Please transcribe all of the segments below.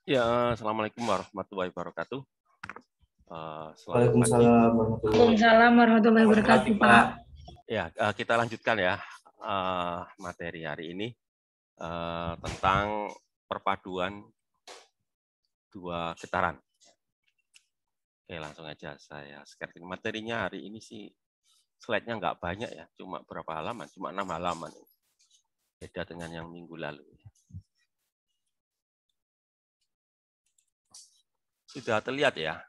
Ya, assalamualaikum warahmatullahi wabarakatuh. Selamat pagi. Waalaikumsalam warahmatullahi Waalaikumsalam warahmatullahi wabarakatuh. wabarakatuh, Pagi, Pak. Pak. Ya, kita lanjutkan ya materi hari ini tentang perpaduan dua getaran. Oke, langsung aja saya share. Materinya hari ini sih slide-nya nggak banyak ya, cuma berapa halaman? Cuma 6 halaman. Beda dengan yang minggu lalu. Sudah terlihat ya?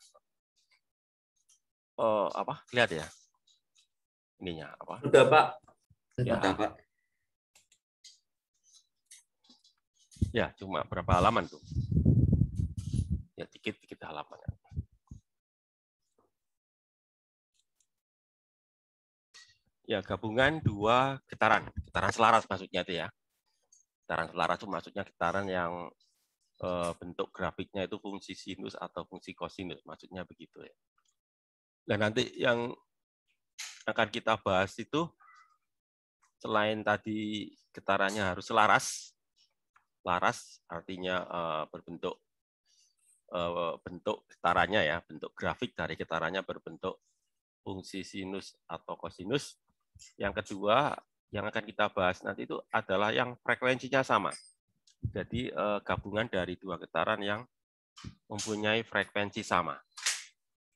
Lihat ya? Ininya apa? Sudah, Pak. Ya. Sudah, Pak. Ya, cuma berapa halaman tuh? Ya, dikit-dikit halaman. Ya, gabungan dua getaran selaras maksudnya itu ya. Getaran selaras itu maksudnya getaran yang bentuk grafiknya itu fungsi sinus atau fungsi kosinus, maksudnya begitu ya. Dan nanti yang akan kita bahas itu selain tadi getarannya harus selaras artinya berbentuk bentuk getarannya ya, bentuk grafik dari getarannya berbentuk fungsi sinus atau kosinus. Yang kedua yang akan kita bahas nanti itu adalah yang frekuensinya sama. Jadi gabungan dari dua getaran yang mempunyai frekuensi sama.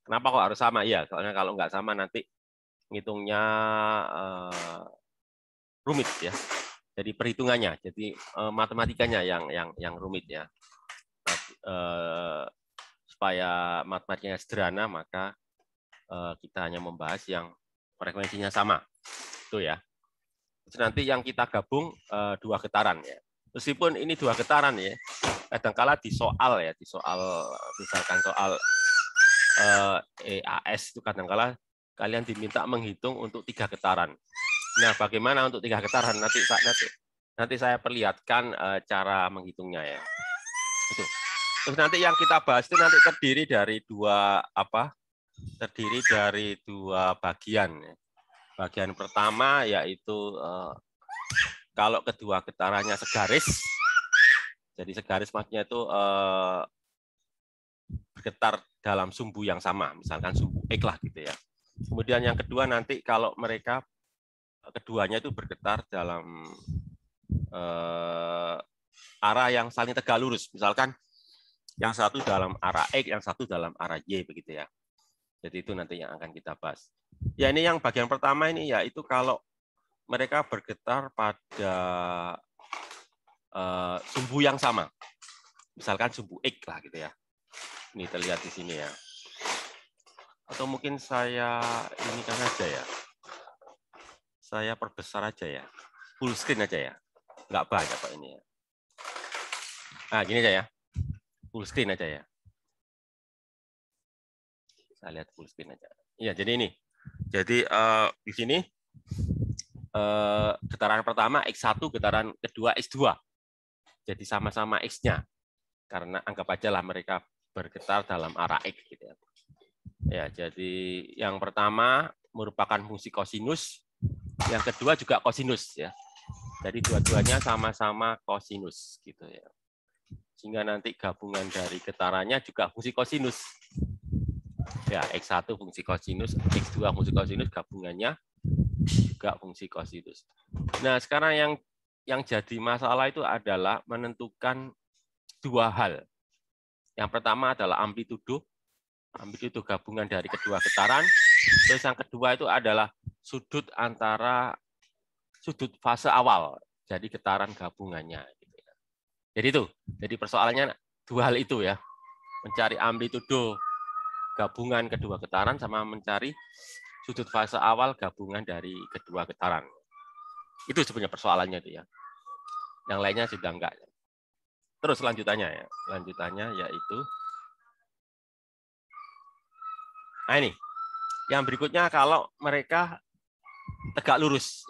Kenapa kok harus sama? Ya, soalnya kalau nggak sama nanti ngitungnya rumit ya. Jadi perhitungannya, jadi matematikanya yang rumit ya. Supaya matematikanya sederhana, maka kita hanya membahas yang frekuensinya sama. Itu ya. Terus nanti yang kita gabung dua getaran ya. Meskipun ini dua getaran ya, kadangkala di soal misalkan soal EAS itu kadangkala kalian diminta menghitung untuk 3 getaran. Nah, bagaimana untuk 3 getaran? Nanti saya perlihatkan cara menghitungnya ya. Itu. Terus nanti yang kita bahas itu nanti terdiri dari dua bagian. Bagian pertama yaitu kalau kedua getarannya segaris, jadi segaris maksudnya itu bergetar dalam sumbu yang sama, misalkan sumbu X lah gitu ya. Kemudian yang kedua nanti kalau mereka keduanya itu bergetar dalam arah yang saling tegak lurus, misalkan yang satu dalam arah X, yang satu dalam arah Y begitu ya. Jadi itu nanti yang akan kita bahas. Ya ini yang bagian pertama ini yaitu kalau mereka bergetar pada sumbu yang sama. Misalkan sumbu X lah gitu ya. Ini terlihat di sini ya. Atau mungkin saya ini kan aja ya. Saya perbesar aja ya. Full screen aja ya. Nggak banyak kok ini ya. Nah, gini aja ya. Full screen aja ya. Saya lihat full screen aja. Iya, jadi ini. Jadi di sini getaran pertama X1, getaran kedua X2. Jadi sama-sama X-nya. Karena anggap aja lah mereka bergetar dalam arah X gitu ya. Ya, jadi yang pertama merupakan fungsi kosinus, yang kedua juga kosinus ya. Jadi dua-duanya sama-sama kosinus gitu ya. Sehingga nanti gabungan dari getarannya juga fungsi kosinus. Ya, X1 fungsi kosinus, X2 fungsi kosinus, gabungannya juga fungsi kosinus. Nah, sekarang yang jadi masalah itu adalah menentukan dua hal. Yang pertama adalah amplitudo gabungan dari kedua getaran. Terus yang kedua itu adalah sudut fase awal, jadi getaran gabungannya. Jadi itu, jadi persoalannya dua hal itu ya, mencari amplitudo gabungan kedua getaran sama mencari sudut fase awal gabungan dari kedua getaran. Itu sebenarnya persoalannya itu ya. Yang lainnya sudah enggak. Terus lanjutannya ya, yaitu nah ini, yang berikutnya kalau mereka tegak lurus,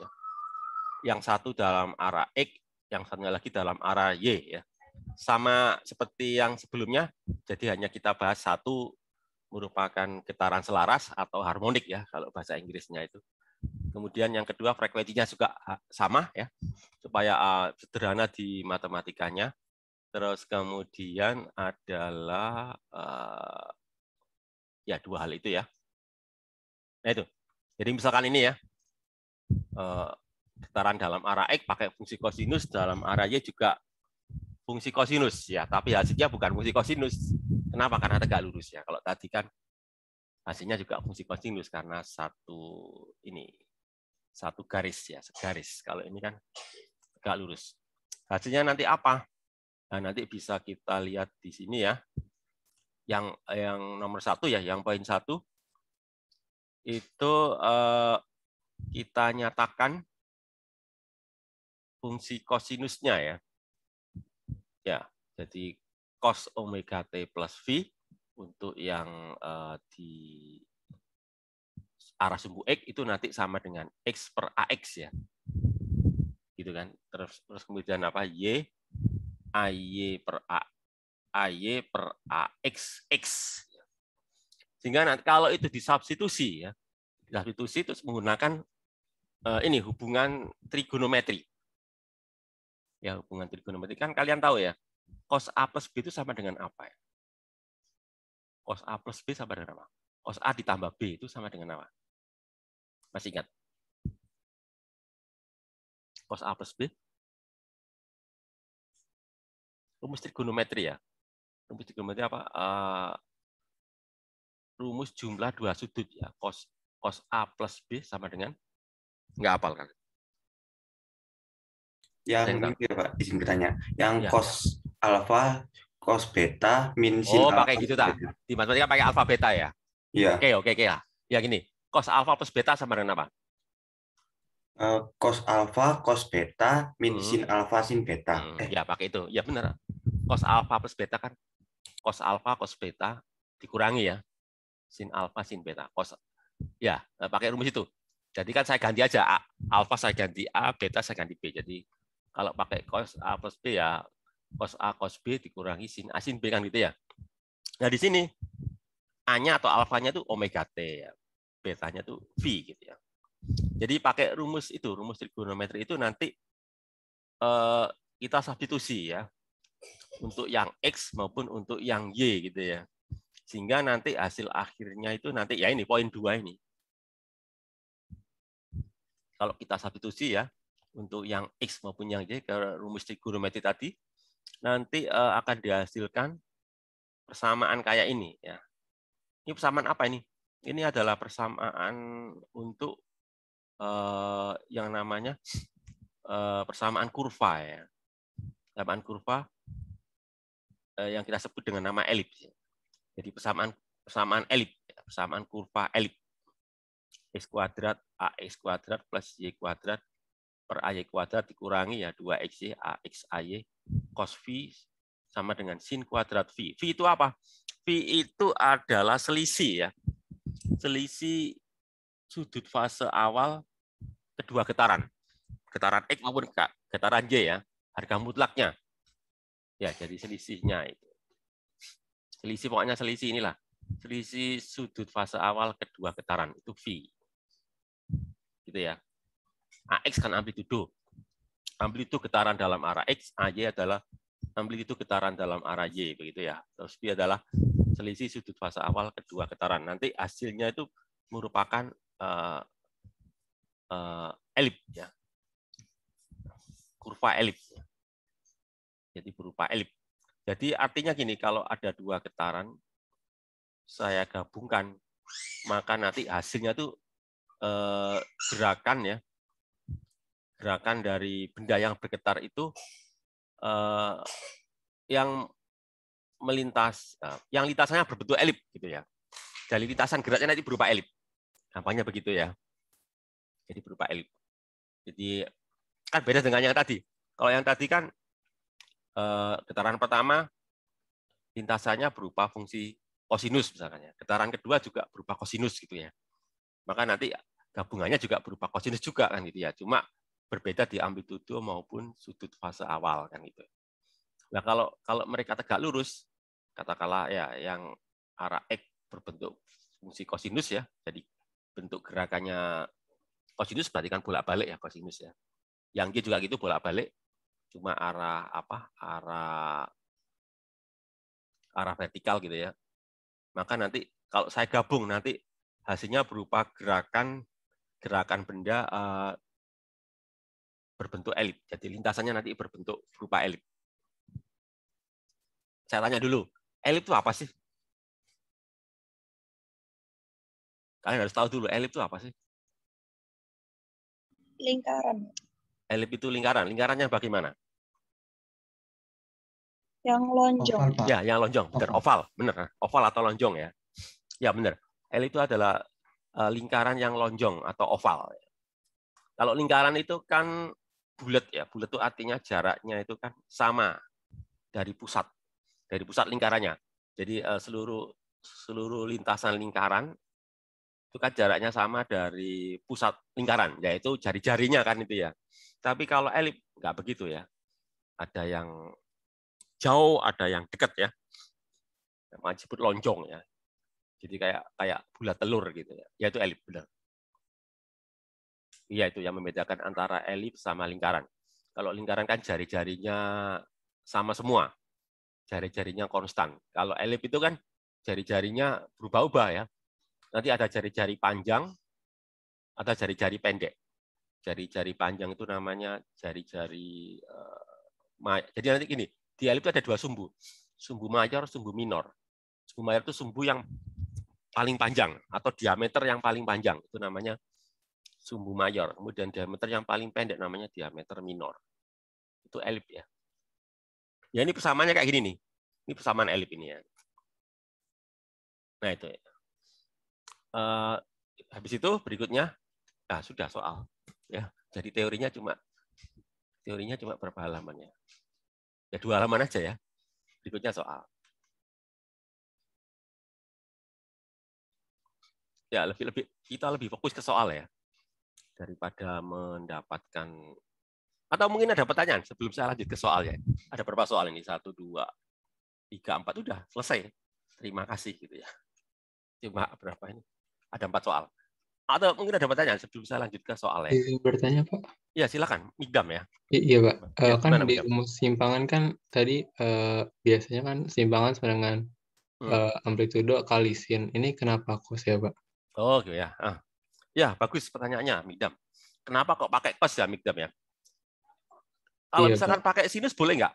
yang satu dalam arah X, yang satunya lagi dalam arah Y, ya. Sama seperti yang sebelumnya, jadi hanya kita bahas satu merupakan getaran selaras atau harmonik ya, kalau bahasa Inggrisnya itu. Kemudian yang kedua frekuensinya juga sama ya, supaya sederhana di matematikanya. Terus kemudian adalah ya dua hal itu ya. Nah itu. Jadi misalkan ini ya, getaran dalam arah X pakai fungsi kosinus, dalam arah Y juga fungsi kosinus ya, tapi hasilnya bukan fungsi kosinus. Kenapa? Karena tegak lurus ya. Kalau tadi kan hasilnya juga fungsi kosinus karena satu garis ya, segaris. Kalau ini kan tegak lurus. Hasilnya nanti apa? Nah, nanti bisa kita lihat di sini ya. Yang nomor 1 ya, yang poin 1 itu kita nyatakan fungsi kosinusnya ya. Ya, jadi cos omega t plus V untuk yang di arah sumbu X itu nanti sama dengan X per AX ya. Gitu kan. Terus kemudian apa? AY per AX X. Sehingga nanti kalau itu disubstitusi ya, disubstitusi terus menggunakan ini hubungan trigonometri. Ya, hubungan trigonometri kan kalian tahu ya. Cos A plus B itu sama dengan apa ya? Cos A plus B sama dengan apa? Cos A ditambah B itu sama dengan apa? Masih ingat? Cos A plus B? Rumus trigonometri ya. Rumus trigonometri apa? Rumus jumlah dua sudut ya. Cos A plus B sama dengan? Nggak hafal kan? Yang ini ya Pak, izin bertanya. Yang Ya. cos alfa, cos beta, min sin Oh, pakai alfa. gitu tak? Di matematika pakai alfa beta ya? Iya. Oke lah. Ya gini, cos alfa plus beta sama dengan apa? Cos alfa, cos beta, min Hmm. sin alfa, sin beta. Ya pakai itu. Ya benar. Cos alfa plus beta kan cos alfa cos beta dikurangi ya sin alfa sin beta. Cos ya pakai rumus itu. Jadi kan saya ganti aja A. Alfa saya ganti A, beta saya ganti B. Jadi kalau pakai cos A plus B ya cos A cos B dikurangi sin A sin B kan gitu ya. Nah di sini A-nya atau alfanya itu omega T ya. Betanya itu V gitu ya. Jadi pakai rumus itu, rumus trigonometri itu nanti kita substitusi ya untuk yang X maupun untuk yang Y gitu ya. Sehingga nanti hasil akhirnya itu nanti ya ini poin 2 ini. Kalau kita substitusi ya untuk yang X maupun yang Y ke rumus trigonometri tadi nanti akan dihasilkan persamaan kayak ini ya. Ini persamaan apa ini? Ini adalah persamaan untuk yang namanya persamaan kurva ya. Persamaan kurva yang kita sebut dengan nama elips. Jadi persamaan elips, persamaan kurva elips. X kuadrat AX kuadrat plus Y kuadrat per AY kuadrat dikurangi ya 2XY AX AY cos V sama dengan sin kuadrat V. V itu apa? V itu adalah selisih ya. Selisih sudut fase awal kedua getaran. Getaran X maupun getaran Y ya. Harga mutlaknya. Ya, jadi selisihnya itu. Selisih pokoknya selisih inilah. Selisih sudut fase awal kedua getaran itu V. Gitu ya. AX kan amplitudo. Amplitudo getaran dalam arah X, AY adalah amplitudo getaran dalam arah Y begitu ya. Terus V adalah selisih sudut fase awal kedua getaran. Nanti hasilnya itu merupakan elips ya. Kurva elips. Jadi berupa elips. Jadi artinya gini, kalau ada dua getaran saya gabungkan, maka nanti hasilnya tuh gerakan ya. Gerakan dari benda yang bergetar itu yang melintas, yang lintasannya berbentuk elips gitu ya. Dari lintasan geraknya nanti berupa elips. Gampangnya begitu ya. Jadi berupa elips. Jadi kan beda dengan yang tadi. Kalau yang tadi kan getaran pertama lintasannya berupa fungsi kosinus misalnya. Getaran kedua juga berupa kosinus gitu ya. Maka nanti gabungannya juga berupa kosinus juga kan gitu ya. Cuma berbeda di amplitudo maupun sudut fase awal kan gitu. Nah, kalau mereka tegak lurus, katakanlah ya yang arah X berbentuk fungsi kosinus ya. Jadi bentuk gerakannya kosinus berarti kan bolak-balik ya kosinus ya. Yang Y juga gitu bolak-balik, cuma arah arah vertikal gitu ya. Maka nanti kalau saya gabung nanti hasilnya berupa gerakan benda berbentuk elip. Jadi lintasannya nanti berbentuk berupa elip. Saya tanya dulu, elip itu apa sih? Kalian harus tahu dulu, elip itu apa sih? Lingkaran. Elip itu lingkaran. Lingkarannya bagaimana? Yang lonjong. Oval, Pak. Ya, yang lonjong. Benar, oval. Benar. Oval atau lonjong ya. Ya, benar. Elip itu adalah lingkaran yang lonjong atau oval. Kalau lingkaran itu kan bulat ya. Bulat itu artinya jaraknya itu kan sama dari pusat lingkarannya. Jadi seluruh lintasan lingkaran itu kan jaraknya sama dari pusat lingkaran, yaitu jari-jarinya kan itu ya. Tapi kalau elip nggak begitu ya. Ada yang jauh, ada yang dekat ya. Yang disebut lonjong ya. Jadi kayak bulat telur gitu ya. Yaitu elip benar. Iya, itu yang membedakan antara elip sama lingkaran. Kalau lingkaran kan jari-jarinya sama semua. Jari-jarinya konstan. Kalau elip itu kan jari-jarinya berubah-ubah ya. Nanti ada jari-jari panjang, ada jari-jari pendek. Jari-jari panjang itu namanya jari-jari jadi nanti gini, di elip itu ada dua sumbu. Sumbu mayor, sumbu minor. Sumbu mayor itu sumbu yang paling panjang atau diameter yang paling panjang. Itu namanya sumbu mayor. Kemudian diameter yang paling pendek namanya diameter minor. Itu elip ya. Ya ini persamaannya kayak gini nih. Ini persamaan elip ini ya. Nah itu. Habis itu berikutnya, nah sudah soal. Ya, jadi teorinya cuma berapa halaman ya? Ya 2 halaman aja ya. Berikutnya soal. Ya kita lebih fokus ke soal ya daripada mendapatkan atau mungkin ada pertanyaan sebelum saya lanjut ke soalnya. Ada berapa soal ini? 1, 2, 3, 4 udah selesai. Terima kasih gitu ya. Cuma berapa ini? Ada 4 soal. Atau mungkin ada pertanyaan sebelum saya lanjut ke soalnya. Bertanya, Pak. Ya, silakan. Mikdam ya. Iya, Pak. Ya, Kan gimana, di Mikdam? rumus simpangan kan tadi biasanya kan simpangan sama dengan amplitudo kali sin. Ini kenapa cos ya, Pak? Oh, gitu ya. Ya, bagus pertanyaannya, Mikdam. Kenapa kok pakai cos ya, Mikdam ya? Kalau Iya, misalkan Pak. pakai sinus boleh nggak,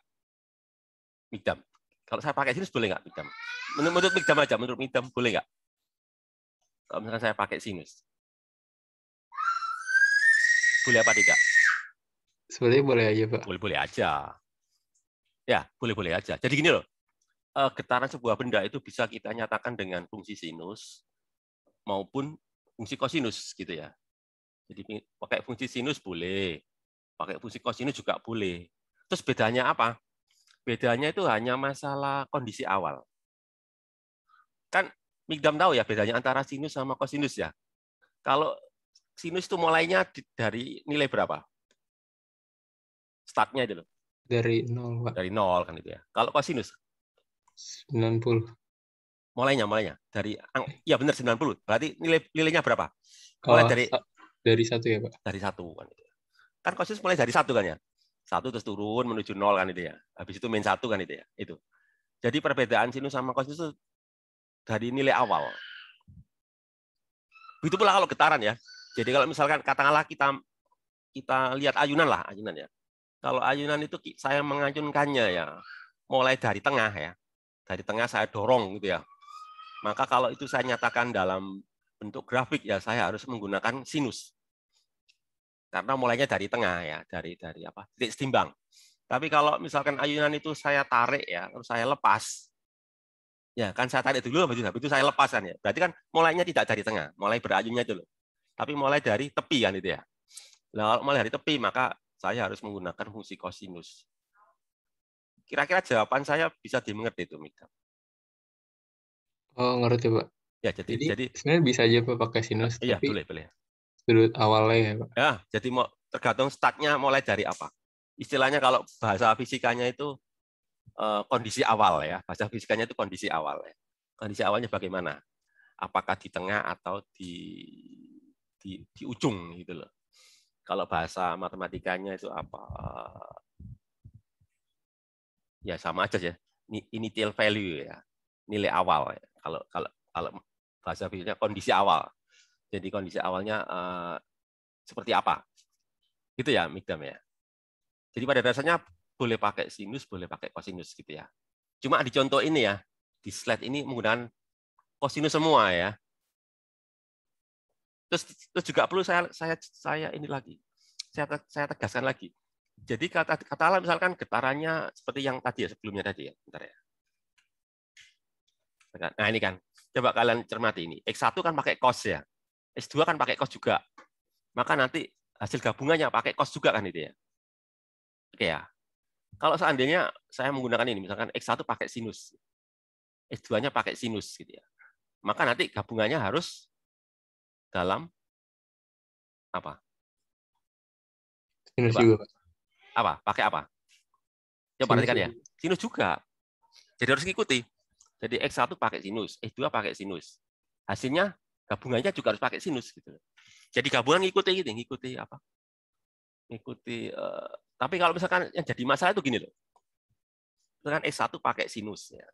Mikdam? Kalau saya pakai sinus boleh nggak, Mikdam? Menurut Mikdam aja, menurut Mikdam boleh nggak? Kalau misalkan saya pakai sinus. Boleh apa tidak? Sebenarnya boleh aja, Pak. Boleh-boleh aja. Ya, boleh-boleh aja. Jadi gini loh, getaran sebuah benda itu bisa kita nyatakan dengan fungsi sinus maupun fungsi kosinus gitu ya. Jadi pakai fungsi sinus boleh, pakai fungsi kosinus juga boleh. Terus bedanya apa? Bedanya itu hanya masalah kondisi awal. Kan Mikdam tahu ya bedanya antara sinus sama kosinus ya. Kalau sinus itu mulainya dari nilai berapa? Startnya itu loh. Dari 0, Pak. Dari 0 kan itu ya. Kalau kosinus? 90. Mulainya dari ya benar 90. Berarti nilainya berapa? Mulai dari 1 ya, Pak. Dari 1 kan itu. Kan kosinus mulai dari 1 kan ya. 1 terus turun menuju 0 kan itu ya. Habis itu min 1 kan itu ya. Itu. Jadi perbedaan sinus sama kosinus itu dari nilai awal. Begitu pula kalau getaran ya. Jadi kalau misalkan katakanlah kita lihat ayunan ya. Kalau ayunan itu saya mengayunkannya ya mulai dari tengah ya. Dari tengah saya dorong gitu ya. Maka kalau itu saya nyatakan dalam bentuk grafik ya saya harus menggunakan sinus. Karena mulainya dari tengah ya, dari titik setimbang. Tapi kalau misalkan ayunan itu saya tarik ya, terus saya lepas. Ya, kan saya tarik dulu habis itu saya lepas kan ya. Berarti kan mulainya tidak dari tengah, mulai berayunnya itu loh. Tapi mulai dari tepi kan itu ya. Nah, kalau mulai dari tepi maka saya harus menggunakan fungsi kosinus. Kira-kira jawaban saya bisa dimengerti itu, Mika. Oh, ngerti, Pak. Ya, jadi sebenarnya bisa aja Pak pakai sinus, iya, tapi boleh. sudut awalnya ya, Pak. Ya, jadi tergantung startnya mulai dari apa. Istilahnya kalau bahasa fisikanya itu kondisi awal ya. Bahasa fisikanya itu kondisi awal ya. Kondisi awalnya bagaimana? Apakah di tengah atau di ujung gitu loh. Kalau bahasa matematikanya itu apa? Ya sama aja ya. initial value ya, nilai awal ya. Kalau bahasa fisiknya kondisi awal. Jadi kondisi awalnya seperti apa? Gitu ya, Mikdam ya. Jadi pada dasarnya boleh pakai sinus, boleh pakai kosinus gitu ya. Cuma di contoh ini ya, di slide ini menggunakan kosinus semua ya. Terus juga perlu saya ini lagi. Saya tegaskan lagi. Jadi katakanlah misalkan getarannya seperti yang tadi ya, sebelumnya tadi ya. Bentar ya. Nah, ini kan. Coba kalian cermati ini. X1 kan pakai cos ya. X2 kan pakai cos juga. Maka nanti hasil gabungannya pakai cos juga kan itu ya. Oke ya. Kalau seandainya saya menggunakan ini, misalkan X1 pakai sinus. X2-nya pakai sinus gitu ya. Maka nanti gabungannya harus dalam apa? Sinus Coba. juga, Pak. Apa? Pakai apa? Coba perhatikan ya. Sinus juga. Jadi harus ngikuti. Jadi X1 pakai sinus, X2 pakai sinus. Hasilnya gabungannya juga harus pakai sinus gitu. Jadi gabungan ngikuti apa? Ngikuti tapi kalau misalkan yang jadi masalah itu gini loh. Misalkan X1 pakai sinus ya.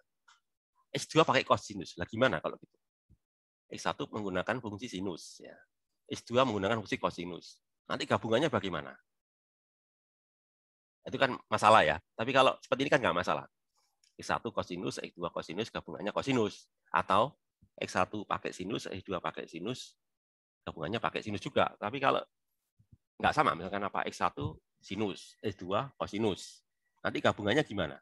X2 pakai kosinus. Lah gimana kalau gitu? X1 menggunakan fungsi sinus ya. X2 menggunakan fungsi kosinus. Nanti gabungannya bagaimana? Itu kan masalah ya. Tapi kalau seperti ini kan nggak masalah. X1 kosinus, X2 kosinus, gabungannya kosinus. Atau X1 pakai sinus, X2 pakai sinus, gabungannya pakai sinus juga. Tapi kalau nggak sama, misalkan apa X1 sinus, X2 kosinus. Nanti gabungannya gimana?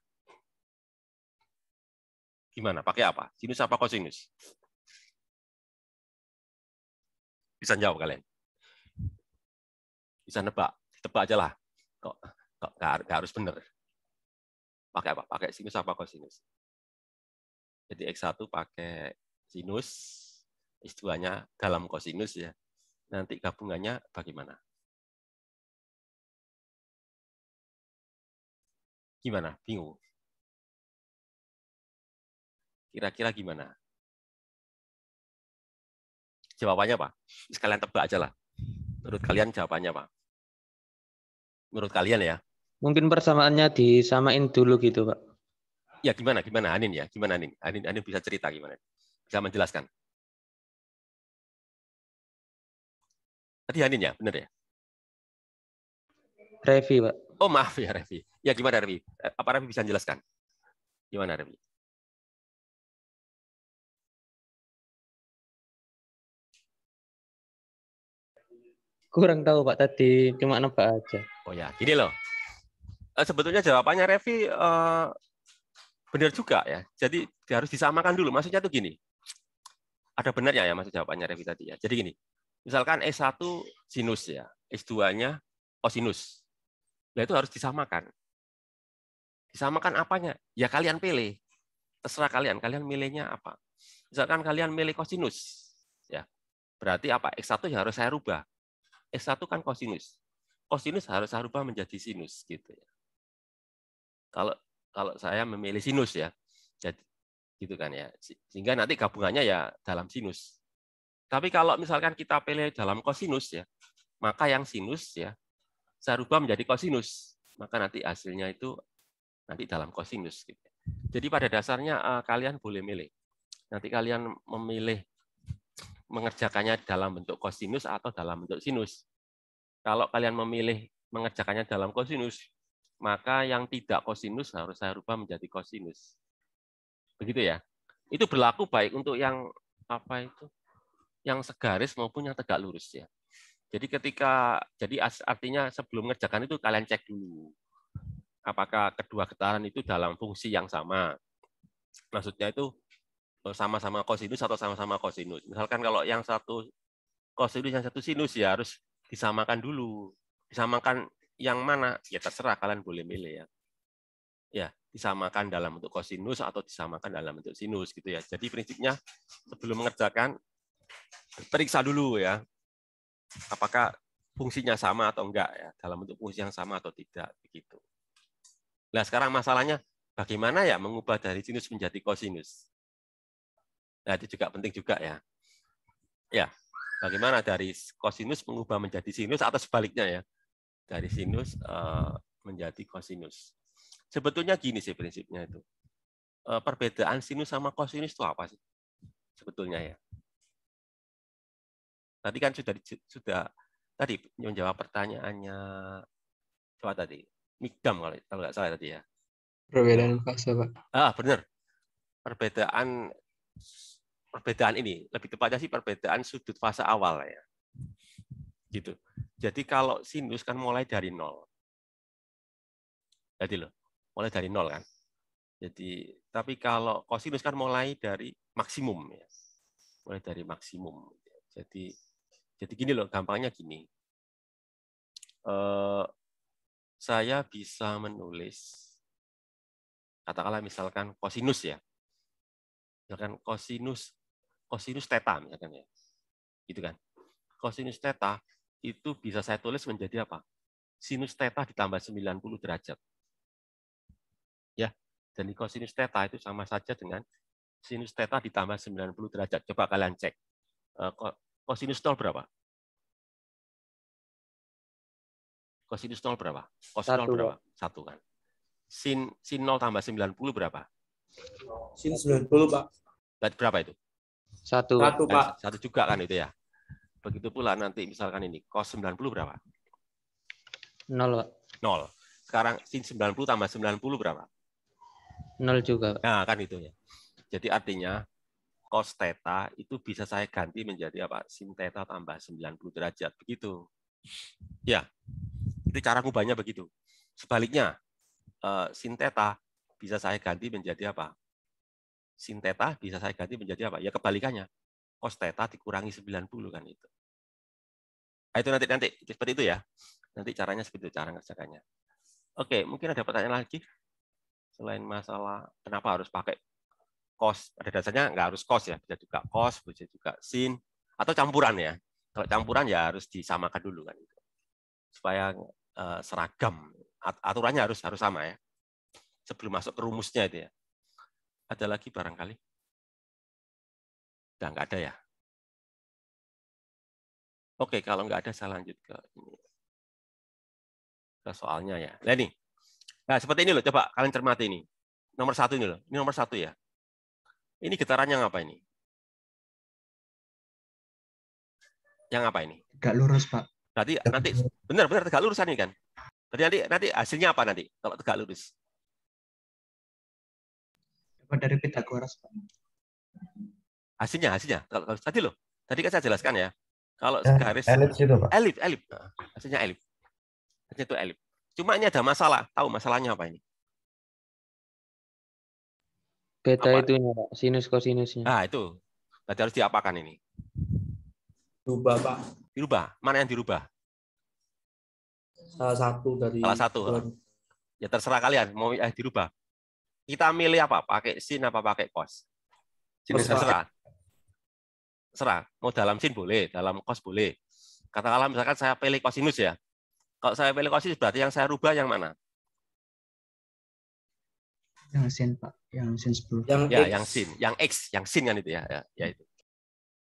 Gimana? Pakai apa? Sinus apa kosinus? Bisa jawab kalian? Bisa nebak? Tebak aja lah. Kok nggak harus benar. Pakai apa? Pakai sinus apa kosinus? Jadi X1 pakai sinus, X2-nya dalam kosinus ya. Nanti gabungannya bagaimana? Gimana? Bingung? Kira-kira gimana? Jawabannya apa? Sekalian tebak aja lah. Menurut kalian jawabannya apa? Menurut kalian ya? Mungkin persamaannya disamain dulu gitu, Pak. Ya gimana Anin ya? Gimana Anin? Anin bisa cerita gimana? Bisa menjelaskan? Tadi Anin ya, benar ya? Revi, Pak. Oh maaf ya Revi. Ya gimana Revi? Apa Revi bisa menjelaskan? Gimana Revi? Kurang tahu, Pak. Tadi cuma nebak aja. Oh ya, gini loh. Sebetulnya jawabannya Revi benar juga ya. Jadi harus disamakan dulu. Maksudnya tuh gini. Ada benarnya ya maksud jawabannya Revi tadi ya. Jadi gini. Misalkan S1 sinus ya, S2-nya kosinus. Nah, itu harus disamakan. Disamakan apanya? Ya kalian pilih. Terserah kalian milihnya apa. Misalkan kalian milih kosinus. Ya. Berarti apa? X1 ya harus saya rubah. S1 kan kosinus. Kosinus harus saya rubah menjadi sinus gitu ya. Kalau saya memilih sinus ya. Jadi gitu kan ya. Sehingga nanti gabungannya ya dalam sinus. Tapi kalau misalkan kita pilih dalam kosinus ya, maka yang sinus ya saya rubah menjadi kosinus. Maka nanti hasilnya itu nanti dalam kosinus gitu. Jadi pada dasarnya kalian boleh milih. Nanti kalian memilih mengerjakannya dalam bentuk kosinus atau dalam bentuk sinus. Kalau kalian memilih mengerjakannya dalam kosinus, maka yang tidak kosinus harus saya rubah menjadi kosinus. Begitu ya. Itu berlaku baik untuk yang apa itu? Yang segaris maupun yang tegak lurus ya. Jadi artinya sebelum mengerjakan itu kalian cek dulu. Apakah kedua getaran itu dalam fungsi yang sama. Maksudnya itu sama-sama kosinus atau sama-sama kosinus. Misalkan kalau yang satu kosinus, yang satu sinus ya harus disamakan dulu. Disamakan yang mana? Ya terserah kalian boleh milih ya. Ya, disamakan dalam bentuk kosinus atau disamakan dalam bentuk sinus gitu ya. Jadi prinsipnya sebelum mengerjakan periksa dulu ya. Apakah fungsinya sama atau enggak ya, dalam bentuk fungsi yang sama atau tidak begitu. Nah, sekarang masalahnya bagaimana ya mengubah dari sinus menjadi kosinus? Nah, itu juga penting juga ya. Ya, bagaimana dari kosinus mengubah menjadi sinus atau sebaliknya ya. Dari sinus menjadi kosinus. Sebetulnya gini sih prinsipnya itu. perbedaan sinus sama kosinus itu apa sih sebetulnya ya? Tadi kan sudah tadi menjawab pertanyaannya coba tadi Mikdam kalau nggak salah tadi ya. Perbedaan fase, Pak. Benar. Perbedaan ini lebih tepatnya sih perbedaan sudut fase awal ya. Gitu. Jadi kalau sinus kan mulai dari nol. Jadi loh, mulai dari nol kan. Jadi tapi kalau kosinus kan mulai dari maksimum ya. Mulai dari maksimum. Jadi gini loh, gampangnya gini. Saya bisa menulis katakanlah misalkan kosinus ya. Misalkan kosinus theta misalkan ya. Gitu kan. Kosinus theta itu bisa saya tulis menjadi apa? Sinus theta ditambah 90 derajat. Ya. Dan kosinus theta itu sama saja dengan sinus theta ditambah 90 derajat. Coba kalian cek. Kosinus 0 berapa? Kosinus 0 berapa? Cos 0 berapa? 1 kan. Sin 0 tambah 90 berapa? Sin 90, Pak. Berapa itu? 1. 1, Pak. 1 juga kan itu ya. Begitu pula nanti misalkan ini cos 90 berapa? 0, Pak. 0. Sekarang sin 90 tambah 90 berapa? 0 juga, Pak. Nah, kan itu ya. Jadi artinya cos theta itu bisa saya ganti menjadi apa? Sin theta tambah 90 derajat. Begitu. Ya. Itu cara ngubahnya begitu. Sebaliknya, sin theta bisa saya ganti menjadi apa? Sin theta bisa saya ganti menjadi apa? Ya kebalikannya. Cos theta dikurangi 90 kan itu. Nah, itu nanti seperti itu ya. Nanti caranya seperti itu, cara ngerjakannya. Oke, mungkin ada pertanyaan lagi selain masalah kenapa harus pakai cos. Pada dasarnya nggak harus cos ya, bisa juga cos, bisa juga sin, atau campuran ya. Kalau campuran ya harus disamakan dulu kan itu. Supaya seragam, aturannya harus sama ya. Sebelum masuk ke rumusnya itu ya. Ada lagi barangkali? Udah nggak ada ya. Oke, kalau nggak ada saya lanjut ke soalnya ya. Nah ini, nah seperti ini loh. Coba kalian cermati ini. Nomor 1 ini loh. Ini nomor 1 ya. Ini getarannya apa ini? Yang apa ini? Tegak lurus, Pak. Berarti nanti benar tegak lurusan ini kan. Berarti nanti hasilnya apa nanti kalau tegak lurus? Dapat dari Pitagoras, Pak. Hasilnya kalau tadi loh. Tadi kan saya jelaskan ya. Kalau garis elips itu, Pak. Elips. Nah, hasilnya elips. Hasilnya itu elips. Cuma ini ada masalah. Tahu masalahnya apa ini? Beta apa? itunya, Pak. Sinus kosinusnya. Nah, itu. Berarti harus diapakan ini? Dirubah, Pak. Dirubah. Mana yang dirubah? Salah satu dari Salah satu. Ya terserah kalian mau dirubah. Kita milih apa? Pakai sin apa pakai cos? Terserah. Terserah. Mau dalam sin boleh, dalam cos boleh. Katakanlah misalkan saya pilih kosinus ya. Kalau saya pilih kosinus berarti yang saya rubah yang mana? Yang sin, Pak. Yang sin 10. Yang sin. Yang X. Yang sin kan itu ya. Ya itu.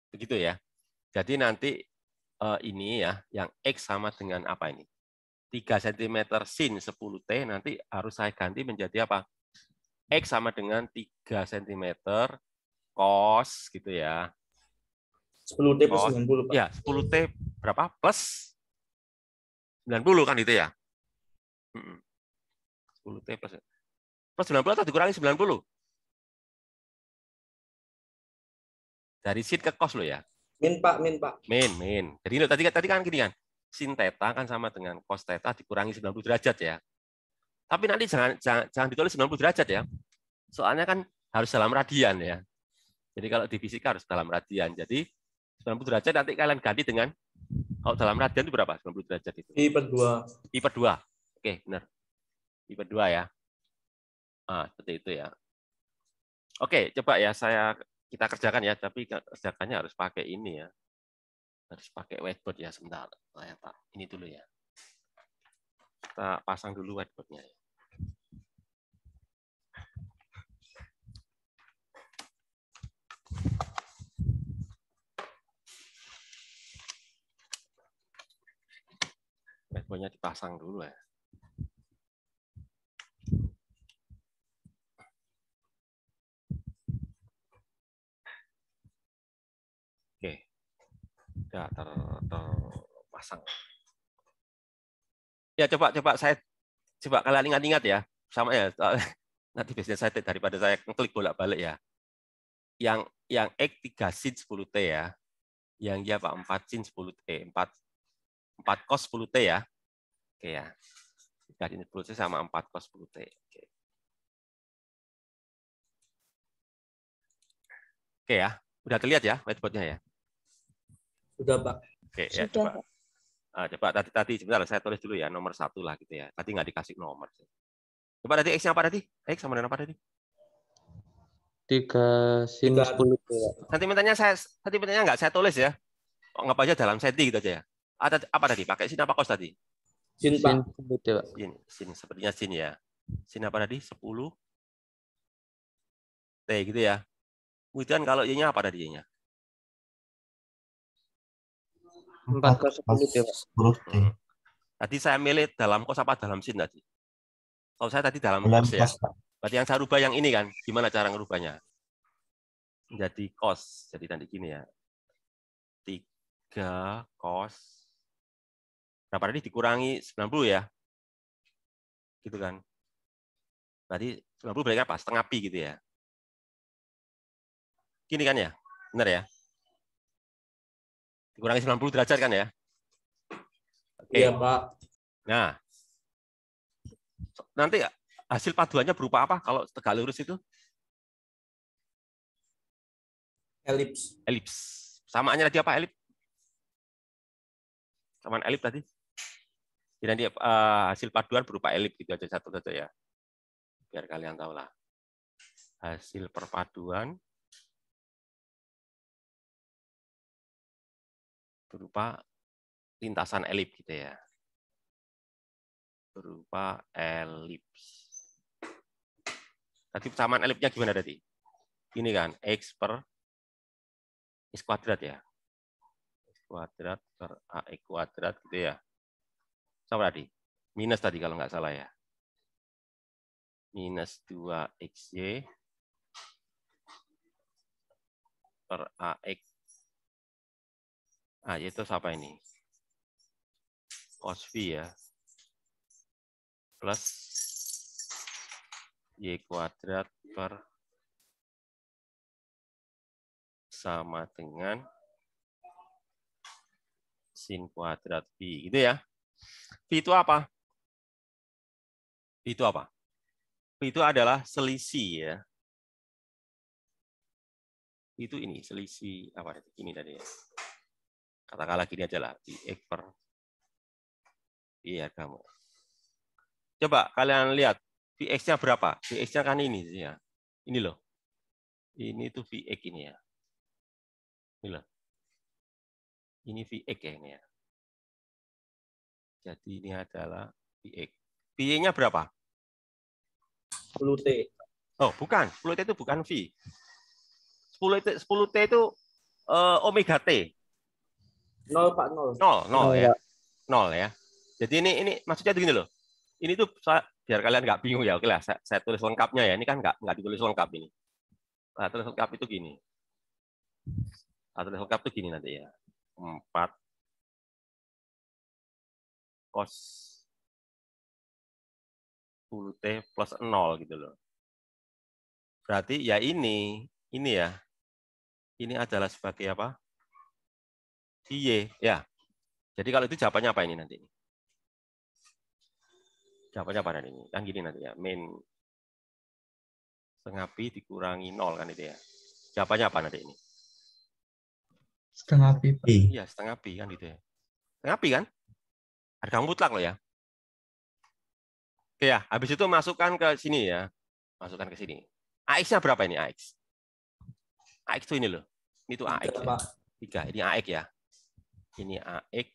Begitu ya. Jadi nanti ini ya, yang X sama dengan apa ini? 3 cm sin 10T nanti harus saya ganti menjadi apa? X sama dengan 3 cm cos gitu ya. 10T plus 90, Pak. Ya, 10T berapa? Plus 90 kan itu ya. 10T plus 90 atau dikurangi 90? Dari sin ke cos lo ya. Min, Pak. Min. Jadi tadi kan gini kan. Sin theta kan sama dengan cos theta dikurangi 90 derajat ya. Tapi nanti jangan ditulis 90 derajat ya. Soalnya kan harus dalam radian ya. Jadi kalau di fisika harus dalam radian. Jadi 90 derajat nanti kalian ganti dengan kalau dalam radian itu berapa? 90 derajat itu. I per 2. Oke, benar. I per 2 ya. Seperti itu ya. Oke, coba ya kita kerjakan ya, tapi kerjakannya harus pakai ini ya. Harus pakai whiteboard ya, sebentar. Saya ini dulu ya. Kita pasang dulu whiteboard-nya ya. Whiteboard-nya dipasang dulu ya. Tidak terpasang. Ya coba saya kalian ingat-ingat ya, sama ya. Nanti biasanya saya daripada saya klik bolak-balik ya. Yang X 3 sin 10T ya. Yang Y apa 4 sin 10T, 4 cos 10T ya. Oke ya. 3 sin 10T sama 4 cos 10T. Oke. Oke ya. Udah terlihat ya whiteboard-nya ya? Sudah, Pak. Oke ya, Sudah, coba. Coba tadi sebentar saya tulis dulu ya, nomor 1 lah gitu ya. Tadi nggak dikasih nomor. Coba tadi X-nya apa tadi? X sama dengan apa tadi? 3 sin 10 T, Pak. Sentimeternya nggak saya tulis ya. Anggap aja dalam senti gitu aja ya. Apa tadi? Pakai sin apa cos tadi? Sin, Sin Pak. 10 T, Pak. Sin, sepertinya sin ya. Sin apa tadi? 10 T gitu ya. Kemudian kalau Y-nya apa tadi Y-nya? 4 cos 10 T, Pak. 10T. Tadi saya milih dalam cos apa dalam sin tadi? Kalau saya tadi dalam cos ya. Berarti yang saya rubah yang ini kan. Gimana cara ngerubahnya? Menjadi cos. Jadi nanti gini ya. 3 cos. Berapa tadi dikurangi 90 ya? Gitu kan. Berarti 90 berarti apa? Setengah pi gitu ya. Gini kan ya? Benar ya? Dikurangi 90 derajat kan ya? Oke. Iya, Pak. Nah, nanti hasil paduannya berupa apa kalau tegak lurus itu? Elips. Elips. Samaannya tadi apa elips? Samaan elips tadi? Jadi nanti hasil paduan berupa elips gitu aja satu saja ya. Biar kalian tahu lah. Hasil perpaduan berupa lintasan elips gitu ya. Berupa elips. Tadi samaan elipsnya gimana tadi? Ini kan X per X kuadrat ya. X kuadrat per AX kuadrat gitu ya. Sama tadi. Minus tadi kalau nggak salah ya. Minus 2XY per AX. Itu apa ini? Cos V ya. Plus Y kuadrat per sama dengan sin kuadrat V. Gitu ya. V itu apa? V itu apa? V itu adalah selisih ya. Itu ini selisih apa ini tadi ya. Katakanlah gini aja lah, X per iya kamu. Coba kalian lihat Vx-nya berapa? Vx-nya kan ini ya. Ini loh. Ini tuh Vx ini ya. Ini loh. Ini Vx ya ini ya. Jadi ini adalah Vx. V-nya berapa? 10T. Oh, bukan. 10T itu bukan V. 10T itu omega T. 0, Pak, 0. 0 ya. 0 ya. Jadi ini maksudnya begini loh. Ini tuh biar kalian nggak bingung ya. Oke lah, saya tulis lengkapnya ya. Ini kan nggak ditulis lengkap ini. Nah, tulis lengkap itu gini. Tulis lengkap itu gini nanti ya. 4 cos 10T plus 0 gitu loh. Berarti ya ini ya. Ini adalah sebagai apa? Y ya. Jadi kalau itu jawabannya apa ini nanti? Jawabannya apa nanti? Kan gini nanti ya. Min setengah pi dikurangi 0 kan itu ya. Jawabannya apa nanti ini? Setengah pi. Iya, setengah pi kan gitu ya. Setengah pi kan? Harga mutlak loh ya. Oke ya, habis itu masukkan ke sini ya. Masukkan ke sini. AX-nya berapa ini AX? AX itu ini loh. Ini tuh AX ya. 3. Ini AX ya. Ini AX.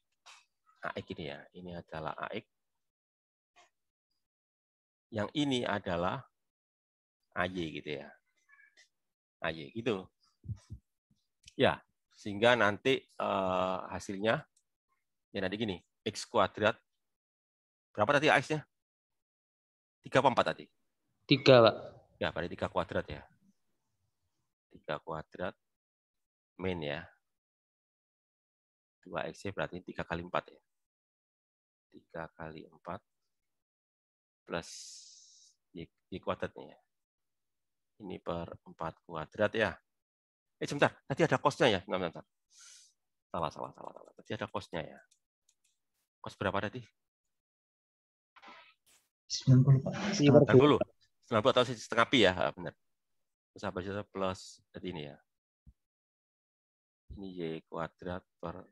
AX ini ya. Ini adalah AX. Yang ini adalah AY gitu ya. AY gitu. Ya, sehingga nanti hasilnya ya nanti gini, X kuadrat. Berapa tadi AX-nya? 3 apa 4 tadi? 3, Pak. Ya, berarti 3 kuadrat ya. 3 kuadrat min ya. 2x berarti 3 kali 4 ya. 3 kali 4 plus y kuadratnya ya. Ini per 4 kuadrat ya. Sebentar, tadi ada cos-nya ya. Bentar. Salah. Tadi ada cos-nya ya. Cos berapa tadi? 90, Pak. 90. 90 atau setengah pi ya, benar. Terus apa saja plus tadi ini ya. Ini y kuadrat per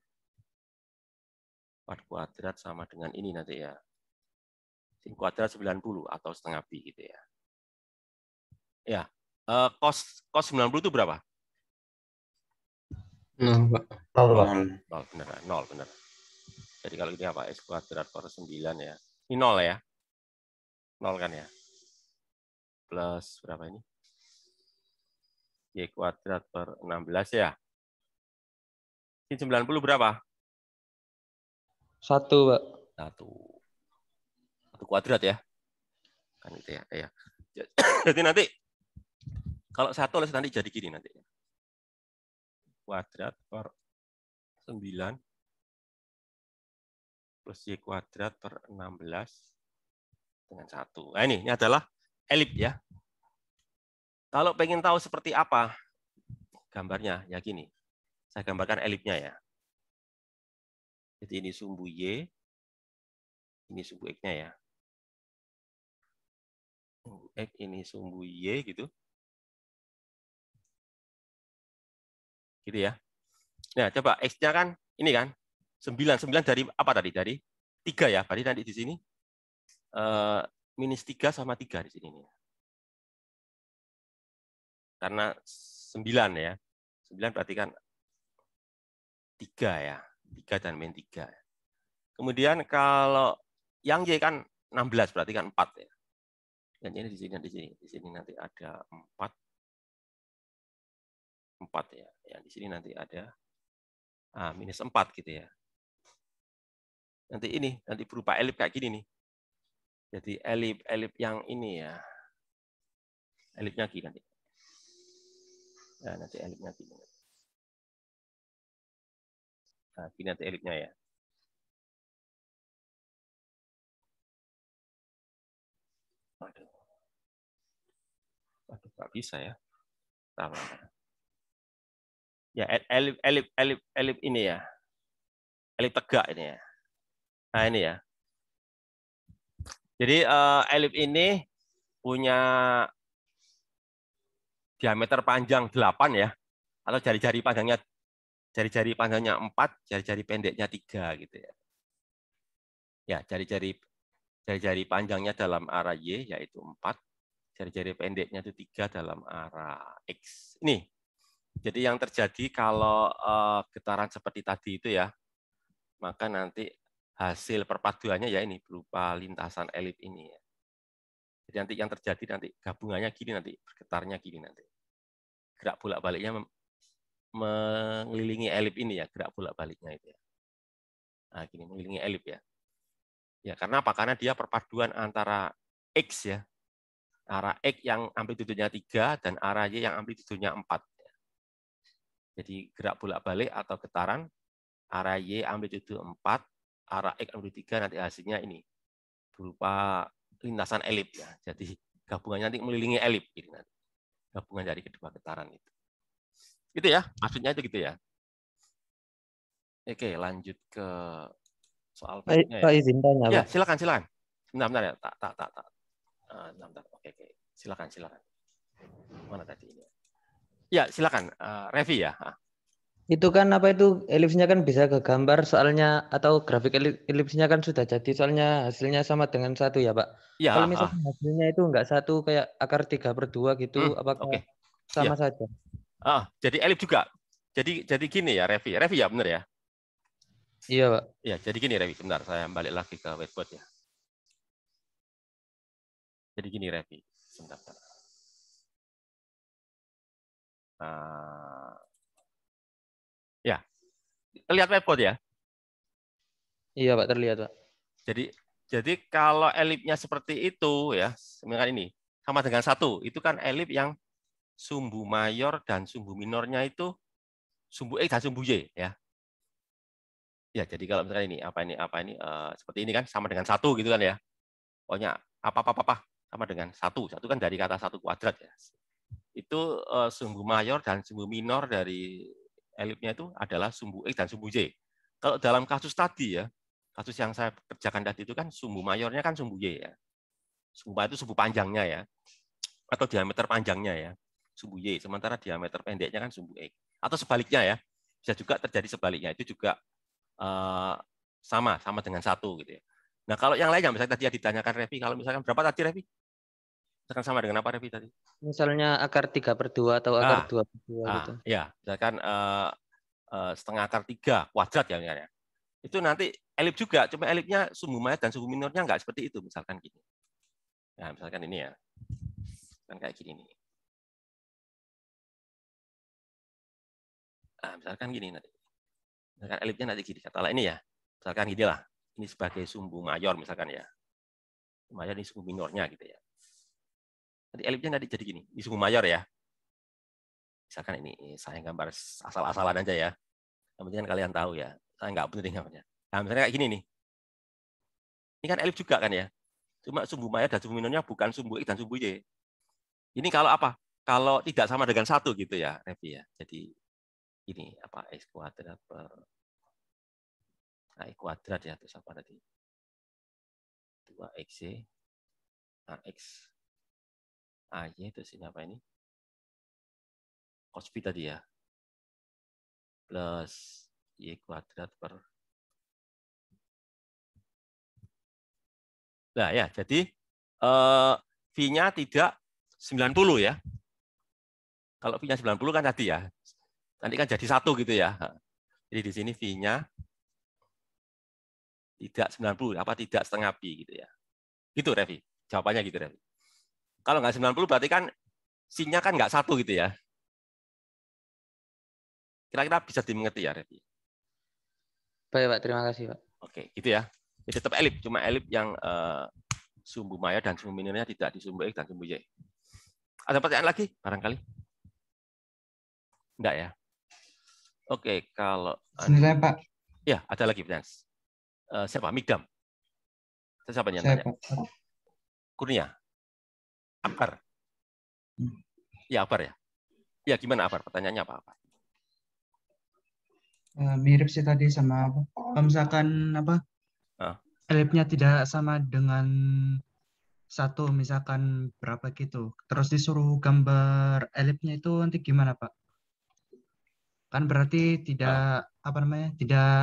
4 kuadrat sama dengan ini nanti ya. Sin kuadrat 90 atau setengah pi gitu ya. Ya, cos 90 itu berapa? 0, Pak. 0. 0 benar, 0 benar. Jadi kalau ini apa? X kuadrat per 9 ya. Ini 0 ya. 0 kan ya. Plus berapa ini? Y kuadrat per 16 ya. Sin 90 berapa? 1, Pak. 1 kuadrat ya. Kan itu ya. Ya. Jadi nanti kalau 1 nanti jadi gini nanti. Kuadrat per 9 plus Y kuadrat per 16 dengan 1. Nah ini adalah elip ya. Kalau pengen tahu seperti apa gambarnya, ya gini. Saya gambarkan elipnya ya. Jadi ini sumbu Y, ini sumbu X-nya ya. Sumbu X, ini sumbu Y gitu. Gitu ya. Nah, coba X-nya kan ini kan 9 dari apa tadi? Dari 3 ya. Berarti nanti di sini minus 3 sama 3 di sini nih. Karena 9 ya. 9 berarti kan 3 ya. 3 dan min 3. Kemudian kalau yang Y kan 16 berarti kan 4 ya. Dan ini di sini dan di sini. Di sini nanti ada 4 ya. Yang di sini nanti ada minus 4 gitu ya. Nanti ini nanti berupa elip kayak gini nih. Jadi elip yang ini ya. Elipnya gini nanti. Nah, nanti elipnya gini. Nah, gini nanti elipnya ya. Waduh, nggak bisa ya. Ya, elip ini ya. Elip tegak ini ya. Nah, ini ya. Jadi elip ini punya diameter panjang 8 ya. Atau jari-jari panjangnya 4, jari-jari pendeknya 3 gitu ya. Ya, jari-jari panjangnya dalam arah Y yaitu 4, jari-jari pendeknya itu 3 dalam arah X. Ini. Jadi yang terjadi kalau getaran seperti tadi itu ya, maka nanti hasil perpaduannya ya ini berupa lintasan elip ini ya. Jadi nanti yang terjadi nanti gabungannya gini nanti, bergetarnya gini nanti. Gerak bolak-baliknya mengelilingi elip ini ya, gerak bolak-baliknya itu ya. Nah, gini mengelilingi elip ya. Ya, karena apa? Karena dia perpaduan antara X ya. Arah X yang amplitudenya 3 dan arah Y yang amplitudenya 4. Jadi gerak bolak-balik atau getaran arah Y amplitude 4, arah X amplitude 3 nanti hasilnya ini berupa lintasan elip ya. Jadi gabungannya nanti mengelilingi elip gitu nanti. Gabungan dari kedua getaran itu. Gitu ya, maksudnya itu gitu ya. Oke, lanjut ke soal berikutnya ya. Pak izin tanya, Ya, Pak. silakan. Bentar ya. Bentar. Oke. Silakan. Mana tadi ini? Ya, silakan. Revi ya. Itu kan apa itu elipsnya kan bisa ke gambar soalnya atau grafik elipsnya kan sudah jadi soalnya hasilnya sama dengan 1 ya, Pak. Ya, Kalau misalnya hasilnya itu enggak 1 kayak akar 3/2 gitu, apakah sama saja? Jadi elip juga. Jadi gini ya, Revi ya benar ya? Iya, Pak. Ya, jadi gini Revi, sebentar saya balik lagi ke whiteboard ya. Jadi gini Revi, sebentar. Ya, lihat whiteboard ya. Iya, Pak, terlihat, Pak. Jadi kalau elipnya seperti itu ya, misalkan ini sama dengan 1, itu kan elip yang sumbu mayor dan sumbu minornya itu sumbu X dan sumbu Y ya. Ya, jadi kalau misalkan ini apa ini seperti ini kan sama dengan 1 gitu kan ya. Pokoknya apa sama dengan 1. 1 kan dari kata 1 kuadrat ya. Itu sumbu mayor dan sumbu minor dari elipsnya itu adalah sumbu X dan sumbu Y. Kalau dalam kasus tadi ya, kasus yang saya kerjakan tadi itu kan sumbu mayornya kan sumbu Y ya. Sumbu itu sumbu panjangnya ya, atau diameter panjangnya ya, sumbu Y. Sementara diameter pendeknya kan sumbu X. Atau sebaliknya ya, bisa juga terjadi sebaliknya. Itu juga sama dengan 1 gitu ya. Nah kalau yang lainnya, misalnya tadi ya ditanyakan Revi, kalau misalkan berapa tadi Revi? Misalkan sama dengan apa Revi tadi? Misalnya akar 3/2 atau akar 2/2 gitu. Ya, misalkan setengah akar 3 kuadrat ya misalnya. Itu nanti elip juga, cuma elipnya sumbu mayor dan sumbu minornya nggak seperti itu, misalkan gini. Nah, misalkan ini ya. Kan kayak gini nih. Nah, misalkan gini nanti. Misalkan elipnya nanti gini, katalah ini ya. Misalkan gini lah. Ini sebagai sumbu mayor misalkan ya. Mayor ini sumbu minornya gitu ya. Nanti elipnya nanti jadi gini. Ini sumbu mayor ya. Misalkan ini saya gambar asal-asalan aja ya. Yang penting kan kalian tahu ya. Saya nggak penting namanya. Nah, misalnya kayak gini nih. Ini kan elip juga kan ya. Cuma sumbu mayor dan sumbu minornya bukan sumbu X dan sumbu Y. Ini kalau apa? Kalau tidak sama dengan 1 gitu ya, Revi ya. Jadi ini apa X kuadrat per X kuadrat ya, terus apa tadi? 2XY AX AY, terus ini apa ini? Cos phi tadi ya. Plus Y kuadrat per. Nah ya, jadi V-nya tidak 90 ya. Kalau V-nya 90 kan tadi ya. Nanti kan jadi 1 gitu ya. Jadi di sini V-nya tidak 90, apa tidak setengah pi gitu ya. Gitu Revi. Jawabannya gitu Revi. Kalau nggak 90 berarti kan sin-nya kan nggak 1 gitu ya. Kira-kira bisa dimengerti ya Revi. Baik Pak, terima kasih Pak. Oke, gitu ya. Jadi tetap elip, cuma elip yang sumbu mayor dan sumbu minornya tidak di sumbu X dan sumbu Y. Ada pertanyaan lagi barangkali? Enggak ya? Oke, kalau Sebenarnya Pak. Ya, ada lagi pertanyaan. Siapa? Mikdam. Siapa yang Saya tanya? Pak. Kurnia. Akbar. Ya, Akbar ya. Ya, gimana Akbar? Pertanyaannya apa? Mirip sih tadi sama apa? Kalau misalkan apa? Elipnya tidak sama dengan 1, misalkan berapa gitu. Terus disuruh gambar elipnya itu nanti gimana Pak? Kan berarti tidak apa namanya? Tidak.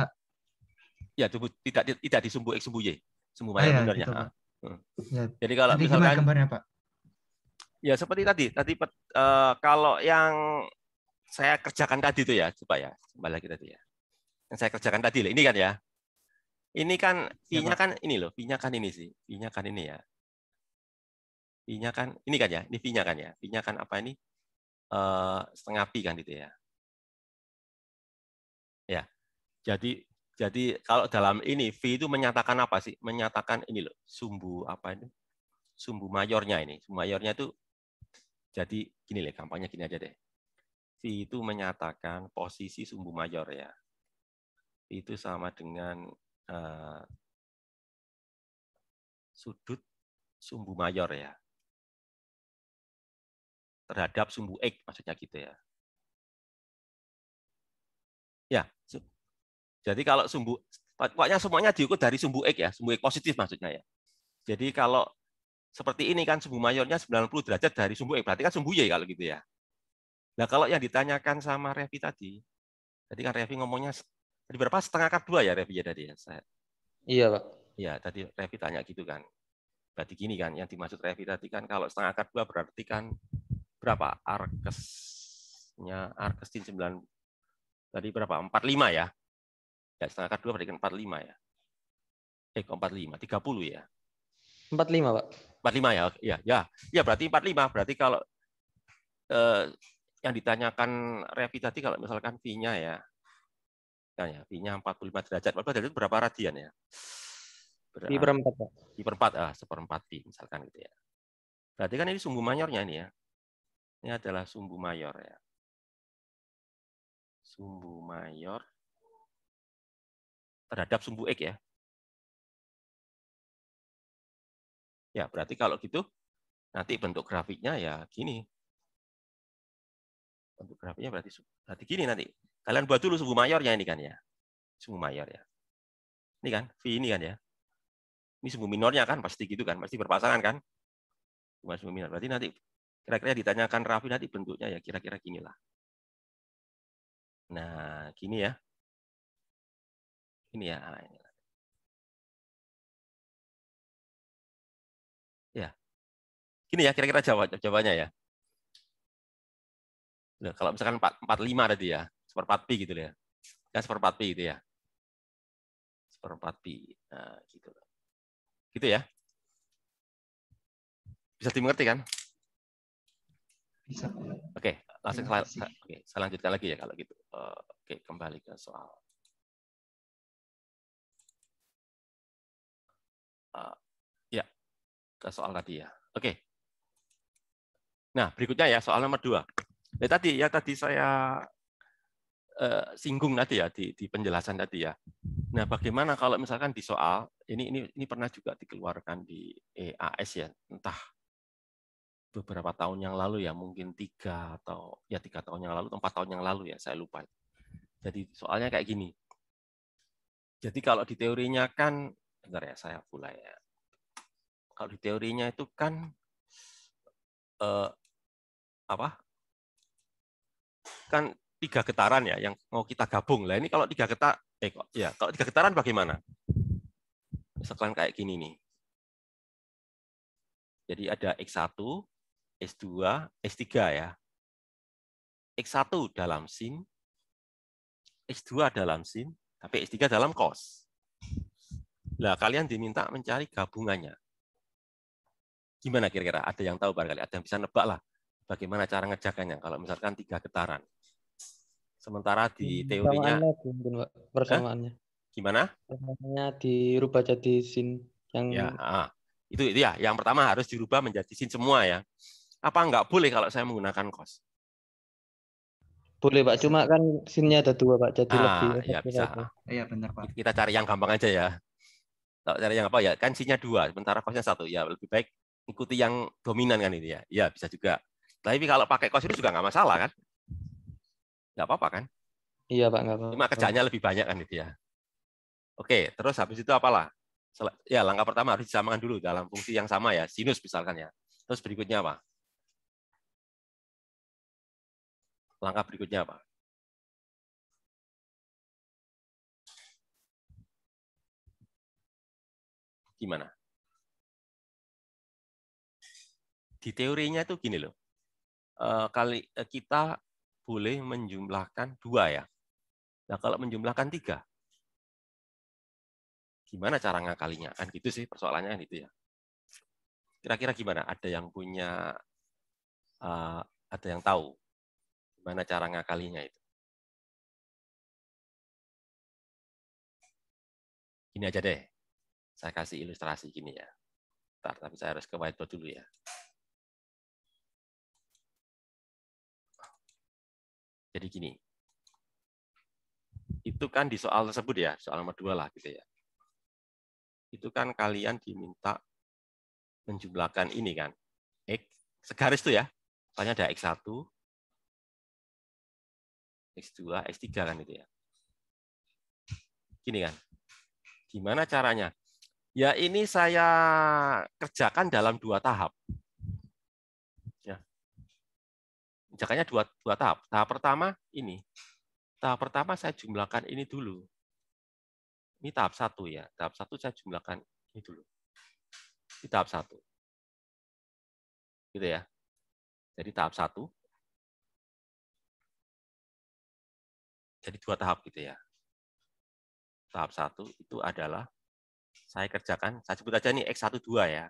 Ya, tidak di sumbu X sumbu Y. Sumbu mayor minornya. Gitu, Pak. Ya. Jadi kalau nanti misalkan gimana gambarnya Pak? Ya seperti tadi kalau yang saya kerjakan tadi itu ya, coba ya, kembali lagi tadi ya. Yang saya kerjakan tadi loh, ini kan ya. Ini kan V-nya kan ini loh, V-nya kan ini sih. V-nya kan ini ya. V-nya kan ini kan ya, ini V-nya kan ya. V-nya kan apa ini? Setengah pi kan gitu ya. Ya. Jadi kalau dalam ini V itu menyatakan apa sih? Menyatakan ini loh, sumbu apa ini? Sumbu mayornya ini. Sumbu mayornya itu jadi gini lah, gampangnya gini aja deh. V itu menyatakan posisi sumbu mayor ya. V itu sama dengan sudut sumbu mayor ya. Terhadap sumbu X maksudnya gitu ya. Ya. Jadi kalau pokoknya semuanya diukur dari sumbu X ya, sumbu X positif maksudnya ya. Jadi kalau seperti ini kan sumbu mayornya 90 derajat dari sumbu X, berarti kan sumbu Y kalau gitu ya. Nah, kalau yang ditanyakan sama Revi tadi kan Revi ngomongnya tadi berapa? Setengah akar 2 ya Revi ya tadi ya. Iya, Pak. Ya, tadi Revi tanya gitu kan. Berarti gini kan, yang dimaksud Revi tadi kan kalau setengah akar 2 berarti kan berapa? Arkestin 9 tadi berapa? 45 ya. Ya, setengah akar 2 berarti kan 45 ya. 45, 30 ya. 45, Pak. 45 ya. Ya, berarti 45. Berarti kalau yang ditanyakan Revi tadi kalau misalkan V-nya ya. Kan ya, V-nya 45 derajat. 45 derajat itu berapa radian ya? Pi per 4, Pak. Pi per 4, seperempat pi misalkan gitu ya. Berarti kan ini sumbu mayornya ini ya. Ini adalah sumbu mayor ya. Sumbu mayor terhadap sumbu X ya. Ya, berarti kalau gitu nanti bentuk grafiknya ya gini. Bentuk grafiknya berarti gini nanti. Kalian buat dulu sumbu mayornya ini kan ya. Sumbu mayor ya. Ini kan, V ini kan ya. Ini sumbu minornya kan, pasti gitu kan. Pasti berpasangan kan. Sumbu minor. Berarti nanti kira-kira ditanyakan Raffi nanti bentuknya ya kira-kira gini lah. Nah, gini ya. Ini ya. Ini. Ya. Gini ya kira-kira jawabannya ya. Nah, kalau misalkan 45 tadi ya, seperempat pi gitu ya. Kan seperempat pi gitu ya. Seperempat pi. Nah, gitu. Gitu ya. Bisa dimengerti kan? Bisa. Oke, langsung saya lanjutkan lagi ya kalau gitu. Oke, kembali ke soal. Ya, ke soal tadi ya. Oke. Nah, berikutnya ya soal nomor 2. Tadi saya singgung tadi ya di penjelasan tadi ya. Nah, bagaimana kalau misalkan di soal ini pernah juga dikeluarkan di EAS ya, entah beberapa tahun yang lalu ya, mungkin 3 tahun yang lalu, atau 4 tahun yang lalu ya, saya lupa. Jadi soalnya kayak gini. Jadi kalau di teorinya kan, bentar ya, saya mulai ya. Kalau di teorinya itu kan kan 3 getaran ya yang mau kita gabung. Lah ini kalau 3 getaran bagaimana? Misalkan kayak gini nih. Jadi ada X1, S2, S3 ya. X1 dalam sin, X2 dalam sin, tapi S3 dalam cos. Nah, kalian diminta mencari gabungannya. Gimana kira-kira? Ada yang tahu barangkali? Ada yang bisa nebak lah bagaimana cara ngerjakannya kalau misalkan 3 getaran. Sementara di teorinya persamaannya. Gimana? Persamaannya dirubah jadi sin yang itu ya. Yang pertama harus dirubah menjadi sin semua ya. Apa nggak boleh kalau saya menggunakan cos? Boleh Pak, cuma kan sinnya ada 2 Pak, jadi lebih ya bisa. Iya benar Pak. Kita cari yang gampang aja ya. Kalau cari yang apa ya? Kan sinnya 2, sementara cosnya 1 ya. Lebih baik ikuti yang dominan kan ini ya. Ya bisa juga. Tapi kalau pakai cos itu juga nggak masalah kan? Nggak apa-apa kan? Iya Pak, nggak apa-apa. Cuma kerjanya lebih banyak kan itu ya. Oke, terus habis itu apalah? Ya, langkah pertama harus disamakan dulu dalam fungsi yang sama ya, sinus misalkan ya. Terus berikutnya apa? Langkah berikutnya apa? Gimana? Di teorinya itu gini loh. Kita boleh menjumlahkan 2 ya. Nah, kalau menjumlahkan 3, gimana cara ngakalinya? Kan gitu sih persoalannya kan itu ya. Kira-kira gimana? Ada yang punya, ada yang tahu gimana cara ngakalinya itu? Gini aja deh, saya kasih ilustrasi gini ya. Bentar, tapi saya harus ke whiteboard dulu ya. Jadi gini, itu kan di soal tersebut ya, soal nomor 2 lah gitu ya. Itu kan kalian diminta menjumlahkan ini kan, X, segaris tuh ya, soalnya ada X1, X2, X3 kan itu ya. Gini kan, gimana caranya? Ya ini saya kerjakan dalam 2 tahap. Ya. Kerjakannya dua tahap. Tahap pertama ini. Tahap pertama saya jumlahkan ini dulu. Ini tahap 1 ya. Tahap 1 saya jumlahkan ini dulu. Ini tahap 1. Gitu ya. Jadi tahap 1. Jadi 2 tahap gitu ya. Tahap 1 itu adalah saya kerjakan, saya sebut aja ini X1, 2 ya.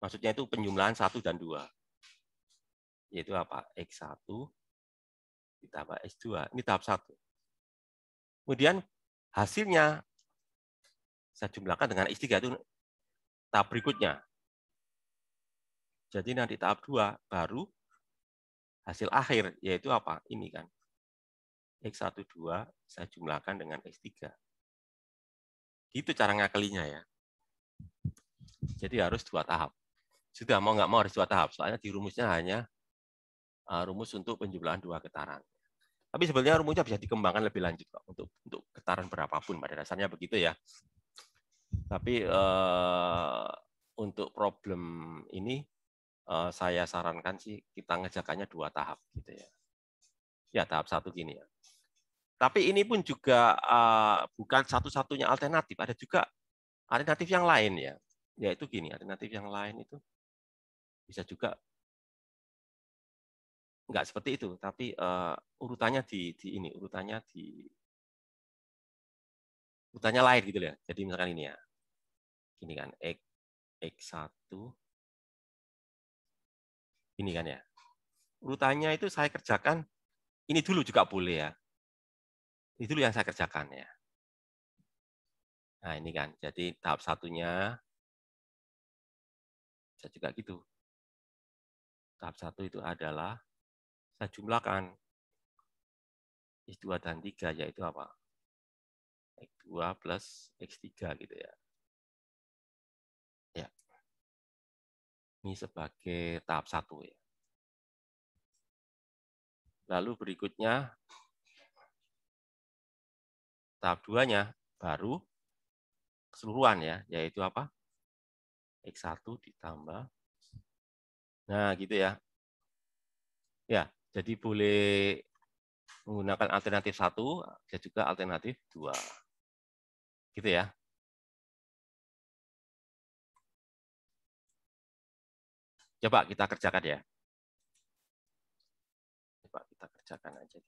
Maksudnya itu penjumlahan 1 dan 2. Yaitu apa? X1 ditambah X2. Ini tahap 1. Kemudian hasilnya saya jumlahkan dengan X3 itu tahap berikutnya. Jadi nanti tahap 2 baru hasil akhir, yaitu apa? Ini kan. X1, 2 saya jumlahkan dengan X3. Gitu cara ngakalinya ya. Jadi harus 2 tahap. Sudah mau nggak mau harus 2 tahap. Soalnya di rumusnya hanya rumus untuk penjumlahan 2 getaran. Tapi sebenarnya rumusnya bisa dikembangkan lebih lanjut kok untuk getaran berapapun pada dasarnya begitu ya. Tapi untuk problem ini saya sarankan sih kita ngerjakannya 2 tahap gitu ya. Ya tahap 1 gini ya. Tapi ini pun juga bukan satu-satunya alternatif. Ada juga alternatif yang lain ya. Yaitu gini, alternatif yang lain itu bisa juga nggak seperti itu, tapi urutannya di ini, urutannya lain gitu ya. Jadi misalkan ini ya. Gini kan, X1 ini kan ya. Urutannya itu saya kerjakan ini dulu juga boleh ya. Ini dulu yang saya kerjakan ya. Nah, ini kan. Jadi tahap 1-nya bisa juga gitu. Tahap 1 itu adalah saya jumlahkan X2 dan 3 yaitu apa? X2 plus X3 gitu ya. Ya. Ini sebagai tahap 1 ya. Lalu berikutnya tahap 2-nya baru keseluruhan ya, yaitu apa? X1 ditambah. Nah, gitu ya. Ya, jadi boleh menggunakan alternatif 1, bisa juga alternatif 2. Gitu ya. Coba kita kerjakan ya. Coba kita kerjakan aja.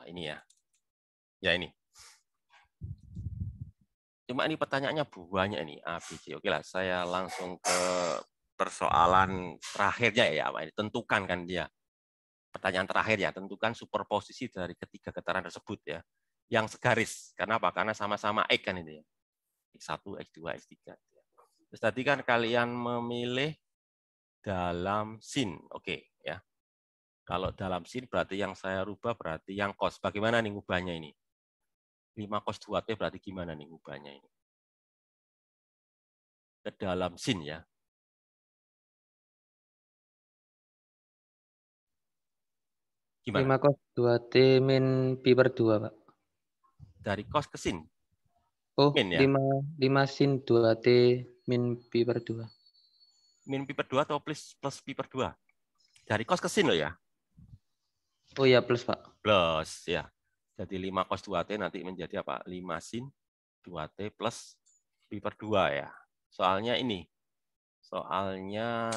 Ini ya. Ya ini. Cuma ini pertanyaannya banyak ini, A, B, C. Oke lah, saya langsung ke persoalan terakhirnya ya. Tentukan kan dia. Pertanyaan terakhir ya, tentukan superposisi dari ketiga getaran tersebut ya. Yang segaris. Karena apa? Karena sama-sama X kan ini ya. X1, X2, X3. Terus tadi kan kalian memilih dalam sin. Oke ya. Kalau dalam sin berarti yang saya rubah berarti yang cos. Bagaimana nih ngubahnya ini? 5 cos 2T berarti gimana nih ngubahnya ini? Ke dalam sin ya. Gimana? 5 cos 2T min pi per 2, Pak. Dari cos ke sin? Oh, Min ya? 5 sin 2T min pi per 2. Min pi per 2 atau plus pi per 2? Dari cos ke sin loh ya? Oh ya, plus, Pak. Plus ya. Jadi 5 cos 2T nanti menjadi apa? 5 sin 2T plus pi per 2 ya. Soalnya ini. Soalnya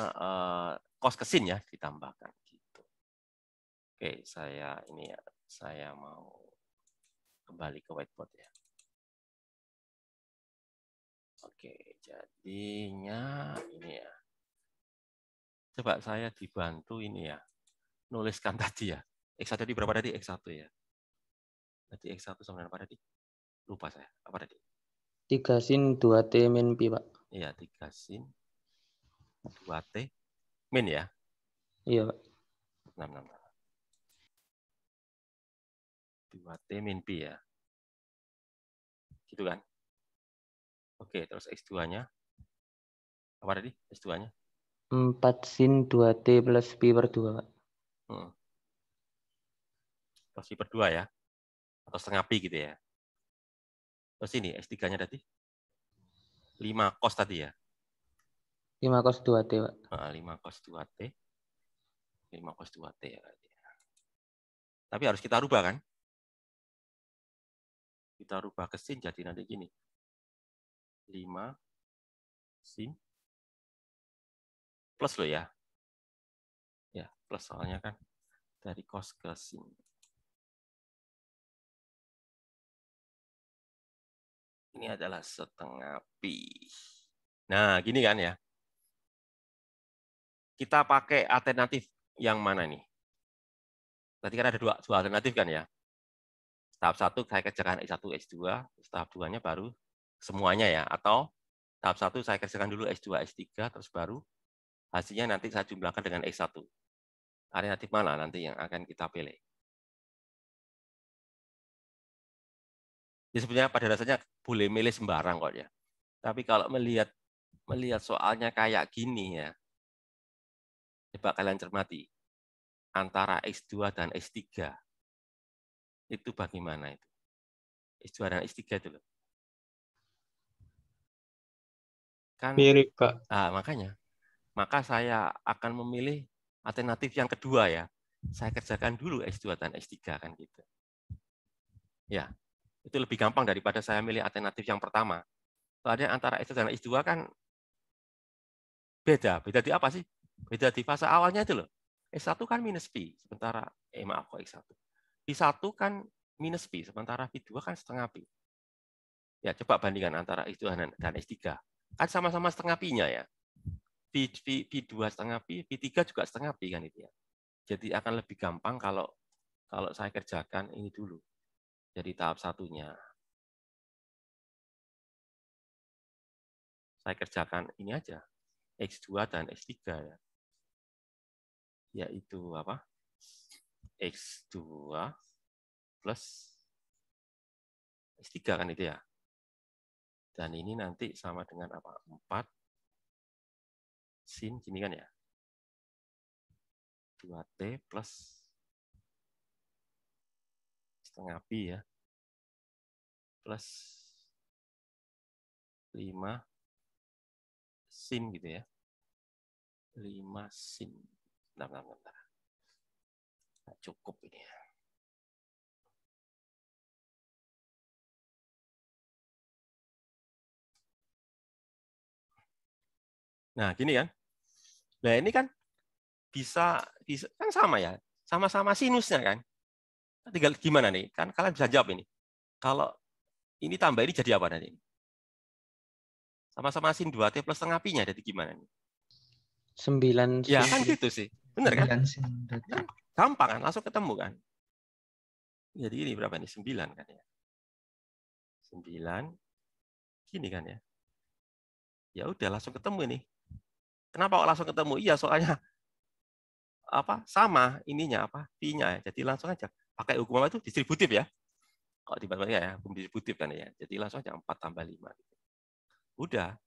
cos ke sin ya ditambahkan gitu. Oke, saya ini ya, saya mau kembali ke whiteboard ya. Oke, jadinya ini ya. Coba saya dibantu ini ya. Nuliskan tadi ya. X1 tadi berapa tadi? X1 ya. Tadi X1 sama dengan apa tadi? Lupa saya. Apa tadi? 3 sin 2T min pi, Pak. Iya, 3 sin 2T min ya. Iya, Pak. 2T min pi ya. Gitu kan? Oke, terus X2-nya. Apa tadi X2-nya? 4 sin 2T plus pi per 2, Pak. Plus pi per 2 ya. Atau setengah pi gitu ya. Terus ini X3-nya tadi 5 cos tadi ya. 5 cos 2T, Pak. 5 cos 2T. 5 cos 2T ya. Tapi harus kita rubah kan? Kita rubah ke sin jadi nanti gini. 5 sin plus loh ya. Ya, plus soalnya kan dari cos ke sin. Ini adalah setengah pi. Nah, gini kan ya. Kita pakai alternatif yang mana nih? Tadi kan ada dua alternatif kan ya. Tahap 1 saya kerjakan X1, X2, tahap 2-nya baru semuanya ya. Atau tahap 1 saya kerjakan dulu X2, X3, terus baru hasilnya nanti saya jumlahkan dengan X1. Alternatif mana nanti yang akan kita pilih? Ya sebenarnya pada dasarnya boleh milih sembarang kok ya. Tapi kalau melihat soalnya kayak gini ya, coba kalian cermati antara X2 dan X3 itu bagaimana itu? X2 dan X3 itu loh. Kan mirip, Pak. makanya. Maka saya akan memilih alternatif yang kedua ya. Saya kerjakan dulu X2 dan X3 kan gitu. Ya, itu lebih gampang daripada saya milih alternatif yang pertama. Soalnya antara X2 dan X2 kan beda. Beda di apa sih? Beda di fase awalnya itu loh. X1 kan minus P, sementara maaf kok X1. P1 kan minus P, sementara P2 kan setengah P. Ya, coba bandingkan antara X2 dan X3. Kan sama-sama setengah P-nya ya. P2 setengah Pi, P3 juga setengah Pi kan itu ya. Jadi akan lebih gampang kalau saya kerjakan ini dulu. Jadi tahap satunya. Saya kerjakan ini aja. X2 dan X3 ya. Yaitu apa? X2 plus X3 kan itu ya. Dan ini nanti sama dengan apa? 4 sin gini kan ya. 2T plus setengah Pi ya. Plus 5 sin gitu ya. 5 sin. Bentar. Nggak cukup ini ya. Nah, gini kan. Nah, ini kan bisa kan sama ya. Sama-sama sinusnya kan. Tinggal gimana nih? Kan kalian bisa jawab ini. Kalau ini tambah ini jadi apa nanti? Sama-sama sin 2T plus setengah Pi-nya jadi gimana nih? 9 Ya, sin. kan gitu sih. Bener kan? 9 sin. Kan gampang kan, langsung ketemu kan. Jadi ini berapa nih? 9 kan ya. 9 gini kan ya. Ya udah langsung ketemu ini. Kenapa kok langsung ketemu? Iya, soalnya apa? Sama ininya apa? Pi-nya. Jadi langsung aja pakai hukum apa itu distributif ya. Kalau tiba-tiba ya, hukum distributif kan ya. Jadi langsung aja 4 tambah 5 gitu. Udah.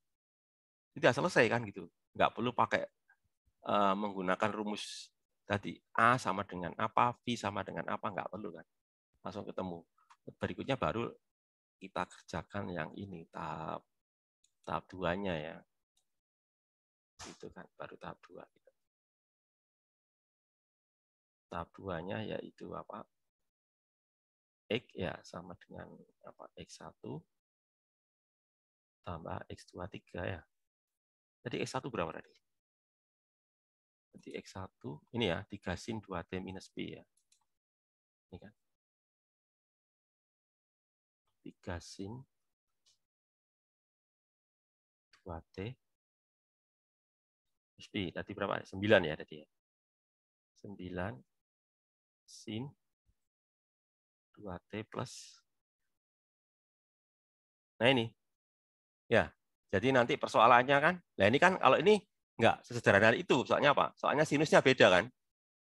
Tidak selesai kan gitu. Nggak perlu pakai menggunakan rumus tadi A sama dengan apa, V sama dengan apa, nggak perlu kan. Langsung ketemu. Berikutnya baru kita kerjakan yang ini, tahap 2-nya ya. Itu kan, baru tahap 2. Tahap 2-nya yaitu apa? X ya sama dengan apa? X1 tambah X2 3 ya. Jadi X1 berapa tadi? Jadi X1 ini ya 3 sin 2T minus P ya. Ini kan. 3 sin 2T minus P. Tadi berapa? 9 ya tadi ya. 9 sin 2T plus. Nah ini. Ya, jadi nanti persoalannya kan. Nah ini kan kalau ini enggak sesederhana itu. Soalnya apa? Soalnya sinusnya beda kan.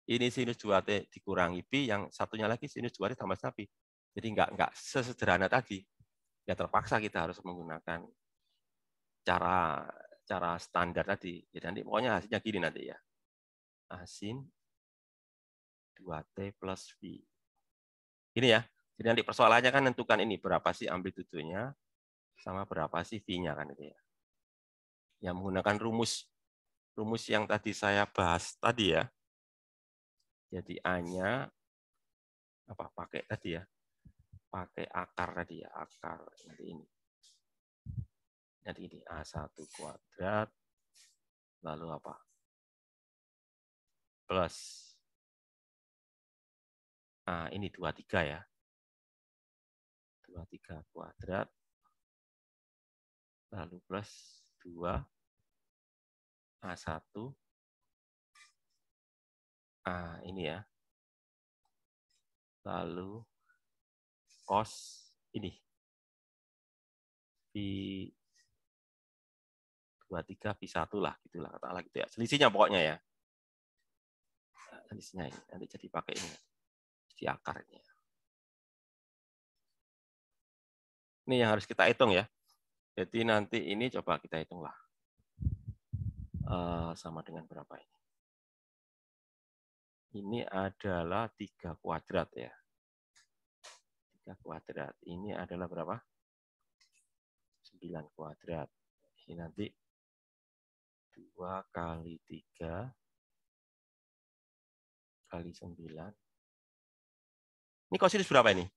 Ini sinus 2T dikurangi Pi, yang satunya lagi sinus 2T tambah Pi. Jadi enggak sesederhana tadi. Ya terpaksa kita harus menggunakan cara standar tadi. Jadi nanti pokoknya hasilnya gini nanti ya. Sin 2T plus V. Ini ya. Jadi nanti persoalannya kan tentukan ini berapa sih amplitudenya sama berapa sih V-nya kan itu ya. Yang menggunakan rumus yang tadi saya bahas tadi ya. Jadi A-nya apa pakai tadi ya. Pakai akar tadi ya, akar nanti ini. Nanti ini A1 kuadrat lalu apa? Plus ini 23 ya. 23 kuadrat lalu plus 2 A1 ini ya. Lalu cos ini Pi 23 Pi1 lah gitulah katakanlah gitu ya. Selisihnya pokoknya ya. Selisihnya ini nanti jadi pakai ini. Jadi akarnya. Ini yang harus kita hitung ya. Jadi nanti ini coba kita hitunglah. Sama dengan berapa ini? Ini adalah 3 kuadrat ya. 3 kuadrat. Ini adalah berapa? 9 kuadrat. Ini nanti 2 kali 3 kali 9. Ini kosinus berapa ini?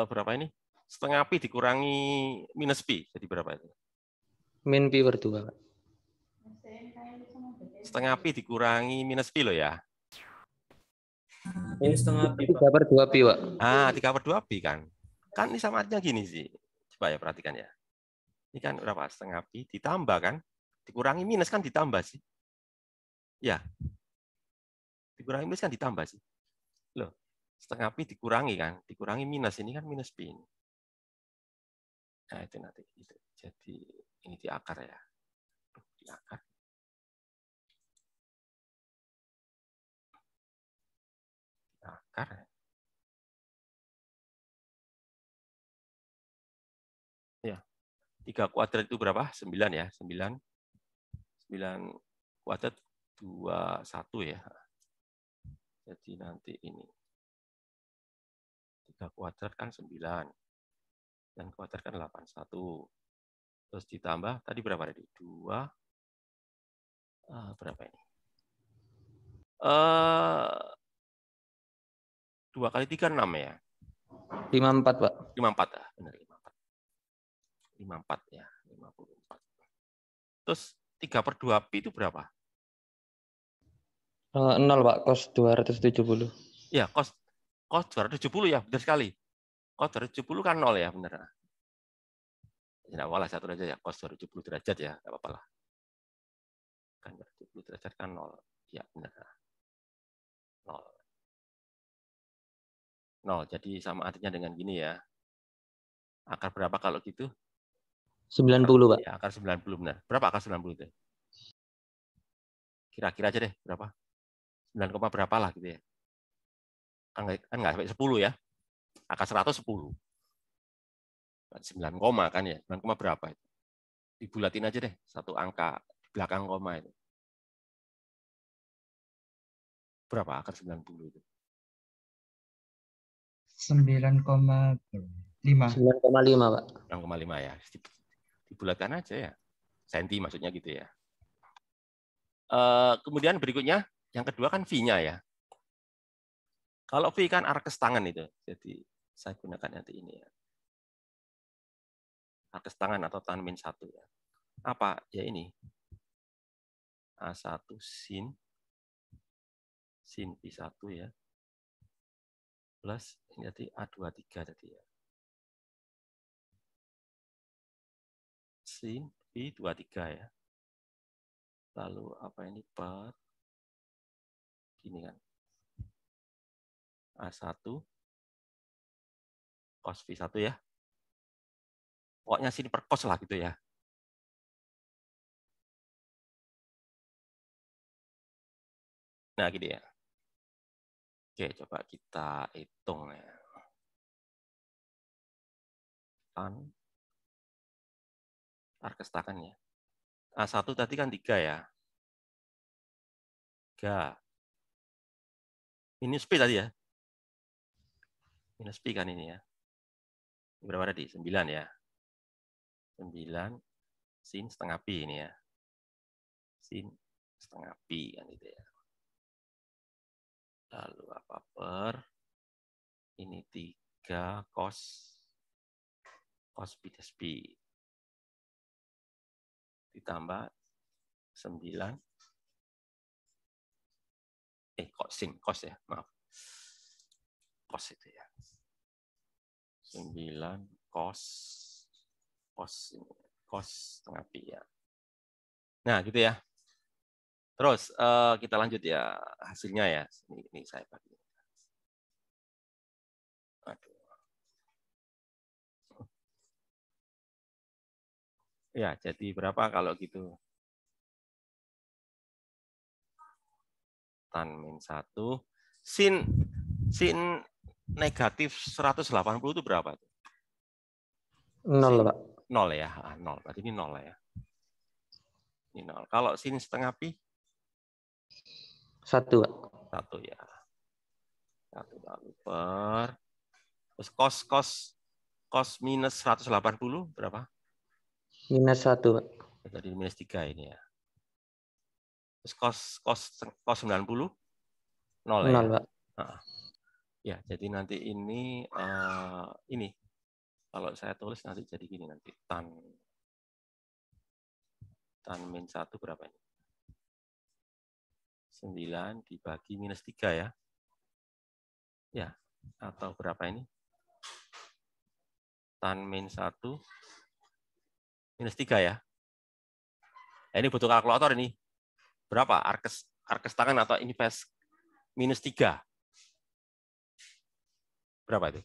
Berapa ini? Setengah pi dikurangi minus pi. Jadi berapa itu? Min pi per 2, Pak. Setengah pi dikurangi minus pi loh ya. Ini setengah pi, 3 Pak. per 2 pi, Pak. 3 per 2 pi kan. Kan ini sama artinya gini sih. Coba ya perhatikan ya. Ini kan berapa? Setengah pi ditambah kan. Dikurangi minus kan ditambah sih. Ya. Dikurangi minus kan ditambah sih. Loh. Setengah pi dikurangi kan. Dikurangi minus. Ini kan minus pi. Nah itu nanti. Jadi ini di akar ya. Di akar. Akar. Ya. 3 kuadrat itu berapa? 9 ya. 9 kuadrat 21 ya. Jadi nanti ini 3 kuadrat kan 9. Dan kuadrat kan 81. Terus ditambah tadi berapa tadi? 2 berapa ini? 2 kali 3 6 ya. 54, Pak. 54 ya, benar 54. 54 ya, 54. Terus 3 per 2 pi itu berapa? 0, Pak, cos 270. Ya, cos 270 ya, benar sekali. Cos 270 kan 0 ya, benar. Tidak apa-apa, satu aja ya, cos 270 derajat ya, enggak apa-apa lah. Kan 270 derajat kan 0. Ya, benar. 0. 0, jadi sama artinya dengan gini ya. Akar berapa kalau gitu? 90, Pak. Ya, akar 90 benar. Berapa akar 90 itu? Kira-kira aja deh, berapa? 9, berapa lah gitu ya. Kan nggak sampai 10 ya. Akar 100 10. 9, kan ya. 9, berapa itu? Dibulatin aja deh, satu angka di belakang koma itu. Berapa akar 90 itu? 9,5. 9,5, Pak. 6,5 ya. Dibulatkan aja ya. Senti maksudnya gitu ya. Kemudian berikutnya, yang kedua kan V-nya ya. Kalau V kan arkes tangan itu. Jadi saya gunakan nanti ini ya. Arkes tangan atau tan min 1 ya. Apa? Ya ini. A1 sin P1 ya. Plus ini jadi A23 tadi ya. Sin P23 ya. Lalu apa ini per gini kan. A1 cos V1 ya. Pokoknya sini per cos lah gitu ya. Nah, gitu ya. Oke, coba kita hitung ya. Tan arkes tangan ya. A1 tadi kan 3 ya. 3. Minus P tadi ya. Minus P kan ini ya. Berapa tadi? 9 ya. 9 sin setengah P ini ya. Sin setengah P kan itu ya. Lalu apa per ini 3 cos P plus P ditambah 9 cos ya, maaf. Cos itu ya. 9 cos setengah P ya. Nah, gitu ya. Terus kita lanjut ya hasilnya ya. Ini saya bagi. Aduh. Ya, jadi berapa kalau gitu? Tan min 1. Sin negatif 180 itu berapa? 0, Pak. 0 ya. 0. Berarti ini 0 ya. Ini 0. Kalau sin setengah pi? 1, Pak. 1 ya. 1 kali per. Terus cos minus 180 berapa? Minus 1, Pak. Jadi minus 3 ini ya. Terus cos 90? 0 ya? 0, Pak. Nah. Ya, jadi nanti ini kalau saya tulis nanti jadi gini nanti tan min 1 berapa ini? 9 dibagi minus 3 ya. Ya, atau berapa ini? Tan min 1 minus 3 ya. Ini butuh kalkulator ini. Berapa? Arkes tangan atau invest minus 3. Berapa itu?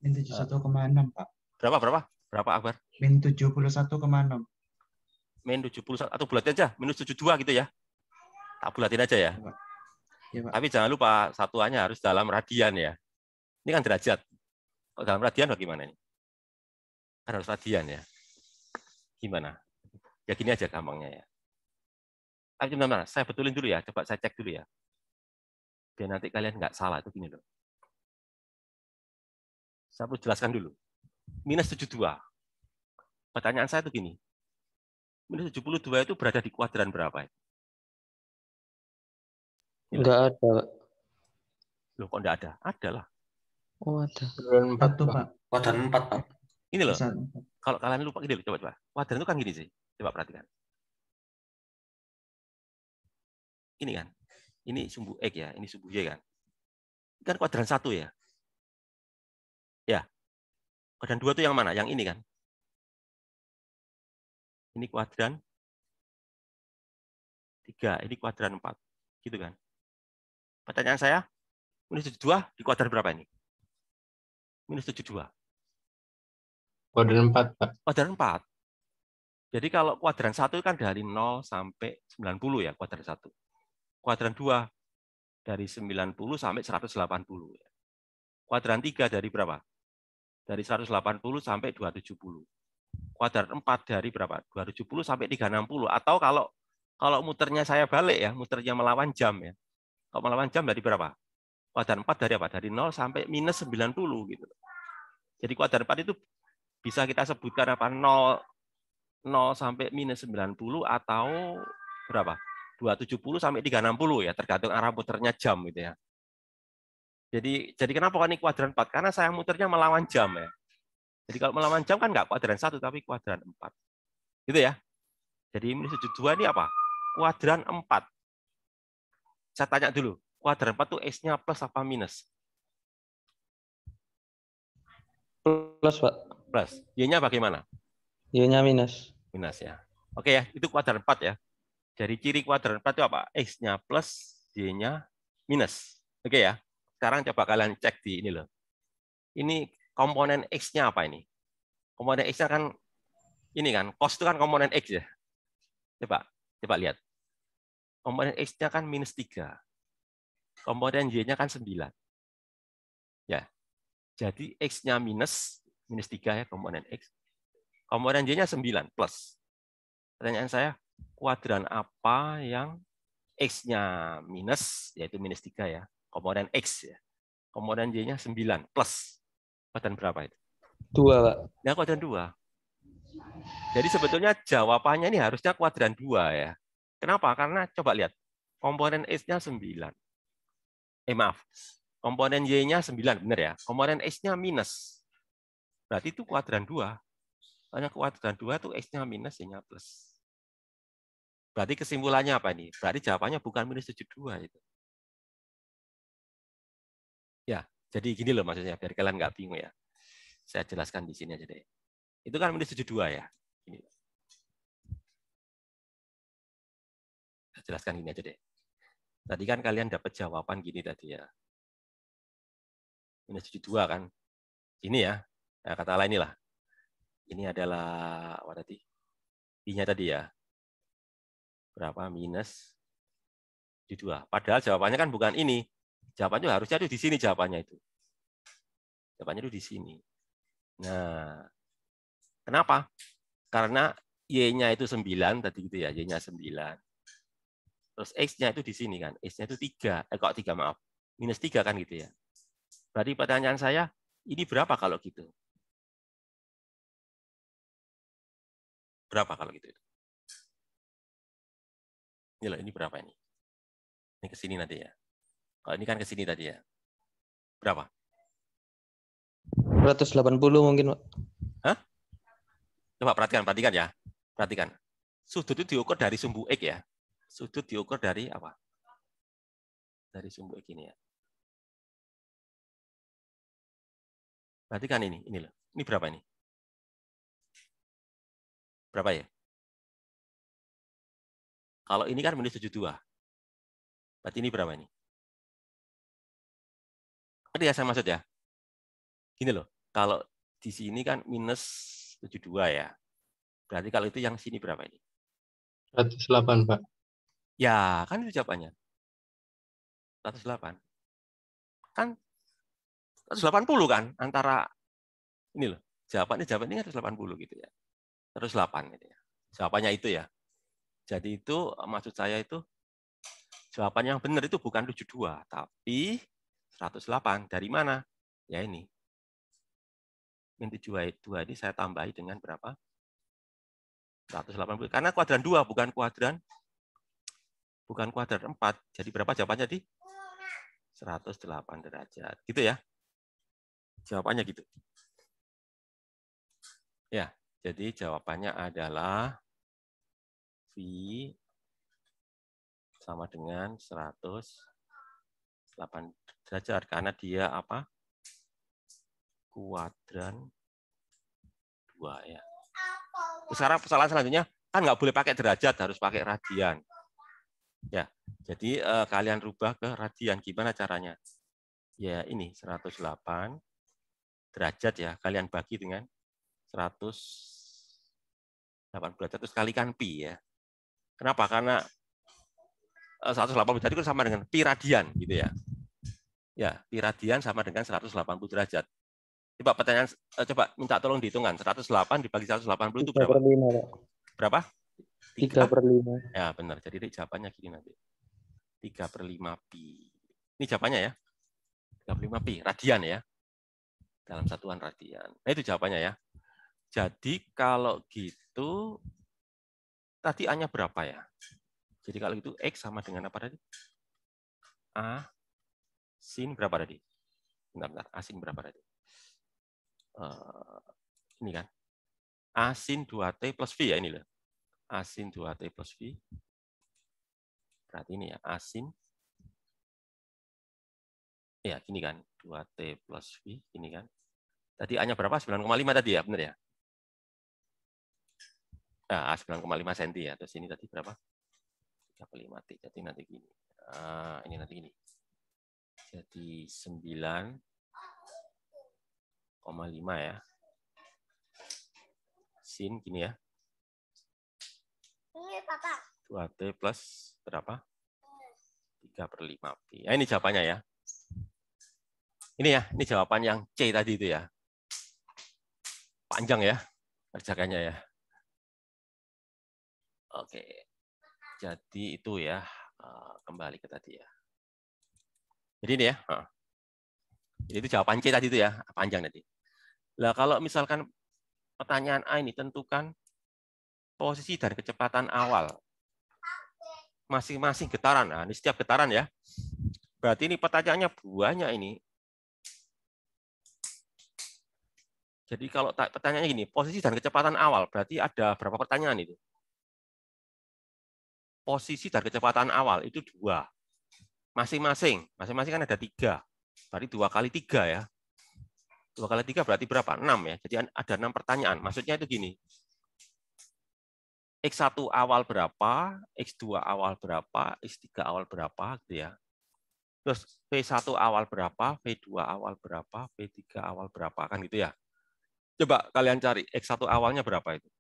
Min 71,6, Pak. Berapa Akbar? Min 71,6. Min 71 atau bulatin aja, minus 72 gitu ya. Tak bulatin aja ya. Ya, Pak. Tapi jangan lupa satuannya harus dalam radian ya. Ini kan derajat. Kalau dalam radian bagaimana ini? Kan harus radian ya. Gimana? Ya gini aja gampangnya ya. Tapi benar-benar, saya betulin dulu ya. Coba saya cek dulu ya. Biar nanti kalian nggak salah. Itu gini loh. Saya perlu jelaskan dulu. Minus 72. Pertanyaan saya itu gini. Minus 72 itu berada di kuadran berapa? Enggak ada, Pak. Loh, kok enggak ada? Ada lah. Oh, ada. Kuadran 4, Satu, Pak. Pak. Kuadran 4, Pak. Ini loh. Bisa. Kalau kalian lupa gini loh, coba. Kuadran itu kan gini sih. Coba perhatikan. Ini kan. Ini sumbu X ya, ini sumbu Y kan. Ini kan kuadran 1 ya. Ya. Kuadran 2 itu yang mana? Yang ini kan. Ini kuadran 3, ini kuadran 4. Gitu kan. Pertanyaan saya, minus 72 di kuadran berapa ini? Minus 72. Kuadran 4, Pak. Kuadran 4. Jadi kalau kuadran 1 kan dari 0 sampai 90 ya, kuadran 1. Kuadran 2 dari 90 sampai 180. Kuadran 3 dari berapa? Dari 180 sampai 270. Kuadran 4 dari berapa? 270 sampai 360. Atau kalau muternya saya balik ya, muternya melawan jam ya. Kalau melawan jam dari berapa? Kuadran 4 dari apa? Dari 0 sampai minus 90 gitu. Jadi kuadran 4 itu bisa kita sebutkan apa? 0 sampai minus 90 atau berapa? 270 sampai 360 ya, tergantung arah muternya jam gitu ya. Jadi kenapa ini kuadran 4? Karena saya muternya melawan jam ya. Jadi kalau melawan jam kan nggak kuadran 1 tapi kuadran 4. Gitu ya. Jadi minus 72 ini apa? Kuadran 4. Saya tanya dulu, kuadran 4 itu S-nya plus apa minus? Plus, Pak. Plus. Y-nya bagaimana? Y-nya minus. Minus ya. Oke ya, itu kuadran 4 ya. Jadi ciri kuadran 4 itu apa? X-nya plus, Y-nya minus. Oke ya. Sekarang coba kalian cek di ini loh. Ini komponen X-nya apa ini? Komponen X-nya kan ini kan, cos itu kan komponen X ya. Coba lihat. Komponen X-nya kan minus 3. Komponen Y-nya kan 9. Ya. Jadi X-nya minus 3 ya, komponen X. Komponen Y-nya 9 plus. Pertanyaan saya, kuadran apa yang X-nya minus, yaitu minus 3 ya, komponen X ya. Komponen Y-nya 9 plus. Kuadran berapa itu? 2, Pak. Ya, kuadran 2. Jadi sebetulnya jawabannya ini harusnya kuadran 2 ya. Kenapa? Karena coba lihat, komponen X-nya 9. Maaf, komponen Y-nya 9, benar ya. Komponen X-nya minus. Berarti itu kuadran 2. Karena kuadran 2 itu X-nya minus, Y-nya plus. Berarti kesimpulannya apa nih? Berarti jawabannya bukan minus 72 itu. Ya, jadi gini loh maksudnya, biar kalian nggak bingung ya. Saya jelaskan di sini aja deh. Itu kan minus 72 ya. Ini. Saya jelaskan gini aja deh. Tadi kan kalian dapat jawaban gini tadi ya. Minus 72 kan. Ini ya. Nah, katakanlah inilah. Ini adalah apa tadi? I-nya tadi ya. Berapa? Minus 72. Padahal jawabannya kan bukan ini. Jawabannya harusnya itu di sini jawabannya itu. Jawabannya itu di sini. Nah, kenapa? Karena Y-nya itu 9 tadi gitu ya, Y-nya 9. Terus X-nya itu di sini kan, X-nya itu 3. Kok 3 maaf, minus 3 kan gitu ya. Berarti pertanyaan saya, ini berapa kalau gitu? Berapa kalau gitu? Ini loh, ini berapa ini? Ini ke sini nanti ya. Kalau ini kan ke sini tadi ya. Berapa? 180 mungkin, Pak. Hah? Coba perhatikan ya. Perhatikan. Sudut itu diukur dari sumbu X ya. Sudut diukur dari apa? Dari sumbu X ini ya. Perhatikan ini loh. Ini berapa ini? Berapa ya? Kalau ini kan minus 72. Berarti ini berapa ini? Tadi ya saya maksud ya. Gini loh. Kalau di sini kan minus 72 ya. Berarti kalau itu yang sini berapa ini? 108, Pak. Ya, kan itu jawabannya. 108. Kan 180 kan antara ini loh. Jawabannya 180 gitu ya. 108 gitu ya. Jawabannya itu ya. Jadi itu maksud saya itu jawaban yang benar itu bukan 72, tapi 108. Dari mana? Ya ini. Min 72 ini saya tambahi dengan berapa? 180. Karena kuadran 2 bukan kuadran 4. Jadi berapa jawabannya di 108 derajat. Gitu ya. Jawabannya gitu. Ya, jadi jawabannya adalah V sama dengan 108 derajat karena dia apa? Kuadran 2 ya. Sekarang persoalan selanjutnya kan nggak boleh pakai derajat, harus pakai radian. Ya, jadi kalian rubah ke radian. Gimana caranya? Ya ini 108 derajat ya. Kalian bagi dengan 108 derajat terus kalikan pi ya. Kenapa? Karena 180 derajat itu sama dengan pi radian gitu ya. Ya, pi radian sama dengan 180 derajat. Coba pertanyaan, coba minta tolong dihitungkan. 108 dibagi 180 itu berapa? 3/5, Pak. Berapa? 3/5. Ya, benar. Jadi jawabannya gini nanti. 3/5 pi. Ini jawabannya ya. 3/5 pi, radian ya. Dalam satuan radian. Nah, itu jawabannya ya. Jadi kalau gitu, tadi A-nya berapa ya? Jadi kalau itu X sama dengan apa tadi? A sin berapa tadi? Bentar. A sin berapa tadi? Ini kan. A sin 2T plus V ya ini loh. A sin 2T plus V. Berarti ini ya, A sin. Ya, gini kan. 2T plus V, ini kan. Tadi A-nya berapa? 9,5 tadi ya, benar ya? Nah, 9,5 cm ya. Terus ini tadi berapa? 3/5 T. Jadi nanti gini. Ini nanti gini. Jadi 9,5 ya. Sin gini ya. 2T plus berapa? 3/5 pi. Nah, ini jawabannya ya. Ini ya, ini jawaban yang C tadi itu ya. Panjang ya kerjakannya ya. Oke. Jadi itu ya, kembali ke tadi ya. Jadi ini ya. Jadi itu jawaban C tadi itu ya, panjang tadi. Lah kalau misalkan pertanyaan A ini tentukan posisi dan kecepatan awal masing-masing getaran. Nah, ini setiap getaran ya. Berarti ini pertanyaannya banyak ini. Jadi kalau pertanyaannya gini, posisi dan kecepatan awal, berarti ada berapa pertanyaan itu? Posisi dan kecepatan awal itu 2. Masing-masing kan ada 3. Berarti 2 kali 3 ya. 2 kali 3 berarti berapa? 6 ya. Jadi ada 6 pertanyaan. Maksudnya itu gini. X1 awal berapa, X2 awal berapa, X3 awal berapa gitu ya. Terus V1 awal berapa, V2 awal berapa, V3 awal berapa kan gitu ya. Coba kalian cari X1 awalnya berapa itu?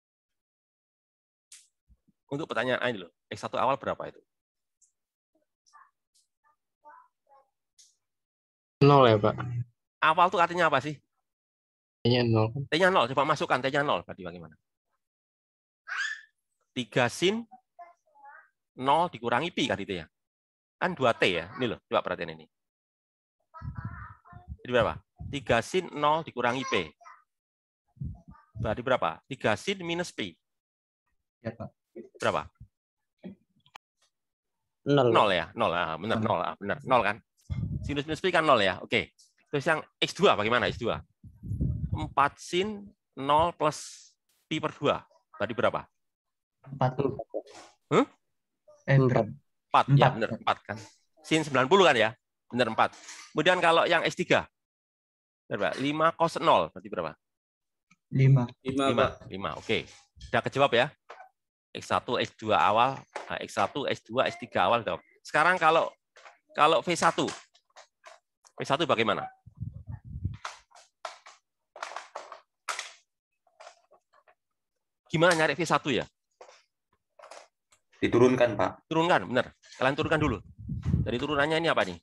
Untuk pertanyaan ini loh, X1 awal berapa itu? 0 ya, Pak. Awal itu artinya apa sih? T-nya 0. T-nya 0, coba masukkan T-nya 0. Berarti bagaimana? 3 sin 0 dikurangi pi kan itu ya. Kan 2T ya. Ini loh, coba perhatian ini. Jadi berapa? 3 sin 0 dikurangi P. Berarti berapa? 3 sin minus P. Ya, Pak. Berapa? 0. 0 ya? 0. Ah, benar 0. Ah, benar 0 kan? Sinus minus P kan 0 ya? Oke. Terus yang X2 bagaimana X2? 4 sin 0 plus pi per 2. Berarti berapa? 4. Huh? Berapa? 4. Ya, 4. benar 4 kan. Sin 90 kan ya? Benar 4. Kemudian kalau yang X3? Berapa? 5 cos 0. Berarti berapa? 5. 5. Oke. Sudah kejawab ya? X1, X2 awal, X1, X2, X3 awal. Sekarang kalau V1. V1 bagaimana? Gimana nyari V1 ya? Diturunkan, Pak. Turunkan, benar. Kalian turunkan dulu. Dari turunannya ini apa nih?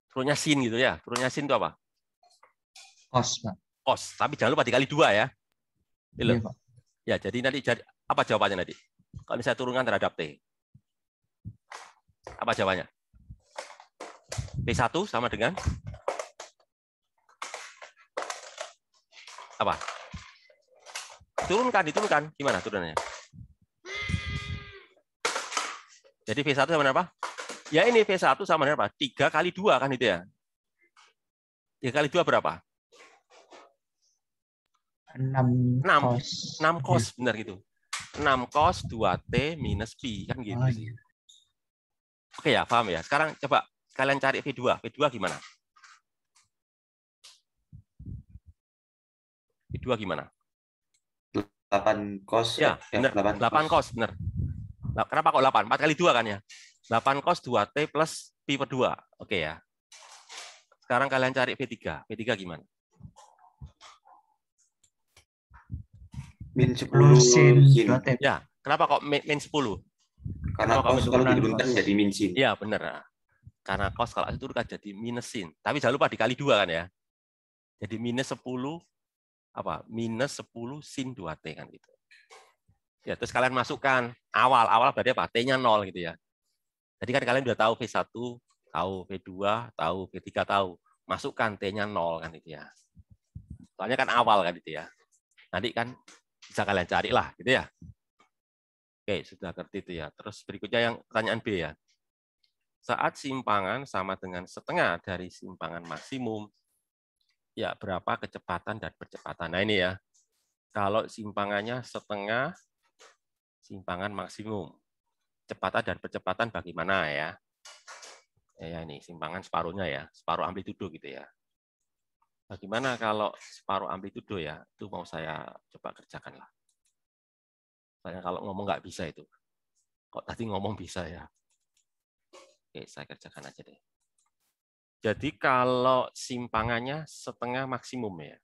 Turunnya sin gitu ya. Turunnya sin itu apa? Cos, Pak. Cos. Tapi jangan lupa dikali 2 ya. Iya, Pak. Ya, jadi nanti apa jawabannya nanti? Kalau saya turunkan terhadap T. Apa jawabannya? P1 sama dengan apa? Diturunkan. Gimana turunannya? Jadi V1 sama dengan apa? Ya ini V1 sama dengan apa? 3 kali 2 kan itu ya. 3 kali 2 berapa? 6 cos. 6 cos, benar gitu. 6 cos 2T minus pi, kan gitu. Oh, iya. Oke ya, paham ya. Sekarang coba kalian cari V2. V2 gimana? V2 gimana? 8 cos. Ya, benar. 8 cos, benar. Kenapa kok 8? 4 kali 2 kan ya? 8 cos 2T plus pi per 2. Oke ya. Sekarang kalian cari V3. V3 gimana? Min 10 sin sin. 2T. Ya, kenapa kok min 10? Karena cos kalau diturunkan jadi min sin. Iya, benar. Karena cos kalau diturunkan jadi minus sin. Tapi jangan lupa dikali 2 kan ya. Jadi minus 10 apa? Minus 10 sin 2T kan gitu. Ya, terus kalian masukkan awal berarti apa? T-nya 0 gitu ya. Jadi kan kalian udah tahu V1, tahu V2, tahu V3 tahu. Masukkan T-nya 0 kan gitu ya. Soalnya kan awal kan gitu ya. Nanti kan bisa kalian carilah gitu ya. Oke, sudah ngerti itu ya. Terus berikutnya yang pertanyaan B ya. Saat simpangan sama dengan setengah dari simpangan maksimum, ya berapa kecepatan dan percepatan. Nah ini ya. Kalau simpangannya setengah simpangan maksimum, kecepatan dan percepatan bagaimana ya? Ya ini simpangan separuhnya ya, separuh amplitudo gitu ya. Bagaimana kalau separuh amplitudo ya? Itu mau saya coba kerjakan lah. Soalnya kalau ngomong nggak bisa itu. Kok tadi ngomong bisa ya? Oke, saya kerjakan aja deh. Jadi kalau simpangannya setengah maksimum ya.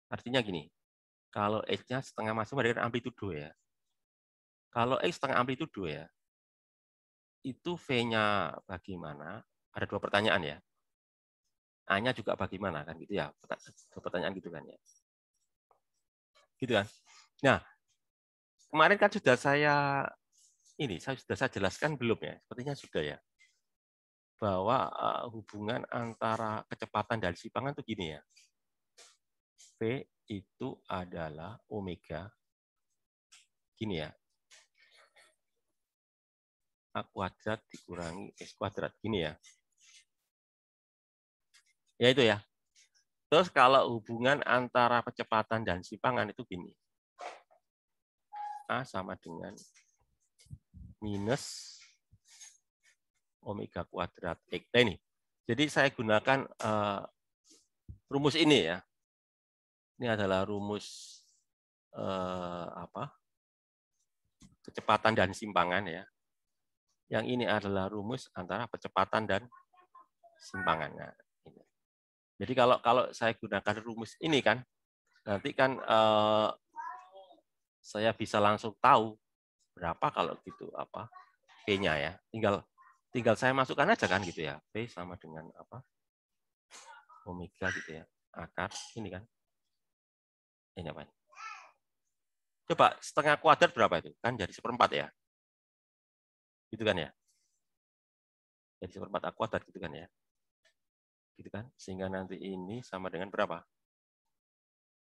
Artinya gini, kalau X-nya setengah maksimum dari amplitudo ya. Kalau X setengah amplitudo ya, itu V-nya bagaimana? Ada 2 pertanyaan ya. A-nya juga bagaimana kan gitu ya. 2 pertanyaan gitu kan ya. Gitu kan. Nah, kemarin kan sudah saya jelaskan belum ya? Sepertinya sudah ya. Bahwa hubungan antara kecepatan dan simpangan itu gini ya. V itu adalah omega gini ya. A kuadrat dikurangi X kuadrat gini ya. Ya itu ya. Terus kalau hubungan antara kecepatan dan simpangan itu gini. A sama dengan minus omega kuadrat X. Nah ini. Jadi saya gunakan rumus ini ya. Ini adalah rumus kecepatan dan simpangan ya. Yang ini adalah rumus antara kecepatan dan simpangan. Nah, ini. Jadi kalau saya gunakan rumus ini kan, nanti kan saya bisa langsung tahu berapa kalau gitu P-nya ya. Tinggal saya masukkan aja kan gitu ya. P sama dengan apa? omega gitu ya. Akar ini kan. Ini apa? Coba setengah kuadrat berapa itu? Kan jadi 1/4 ya. Gitu kan ya. Jadi 1/4 A kuadrat gitu kan ya. Gitu kan. Sehingga nanti ini sama dengan berapa?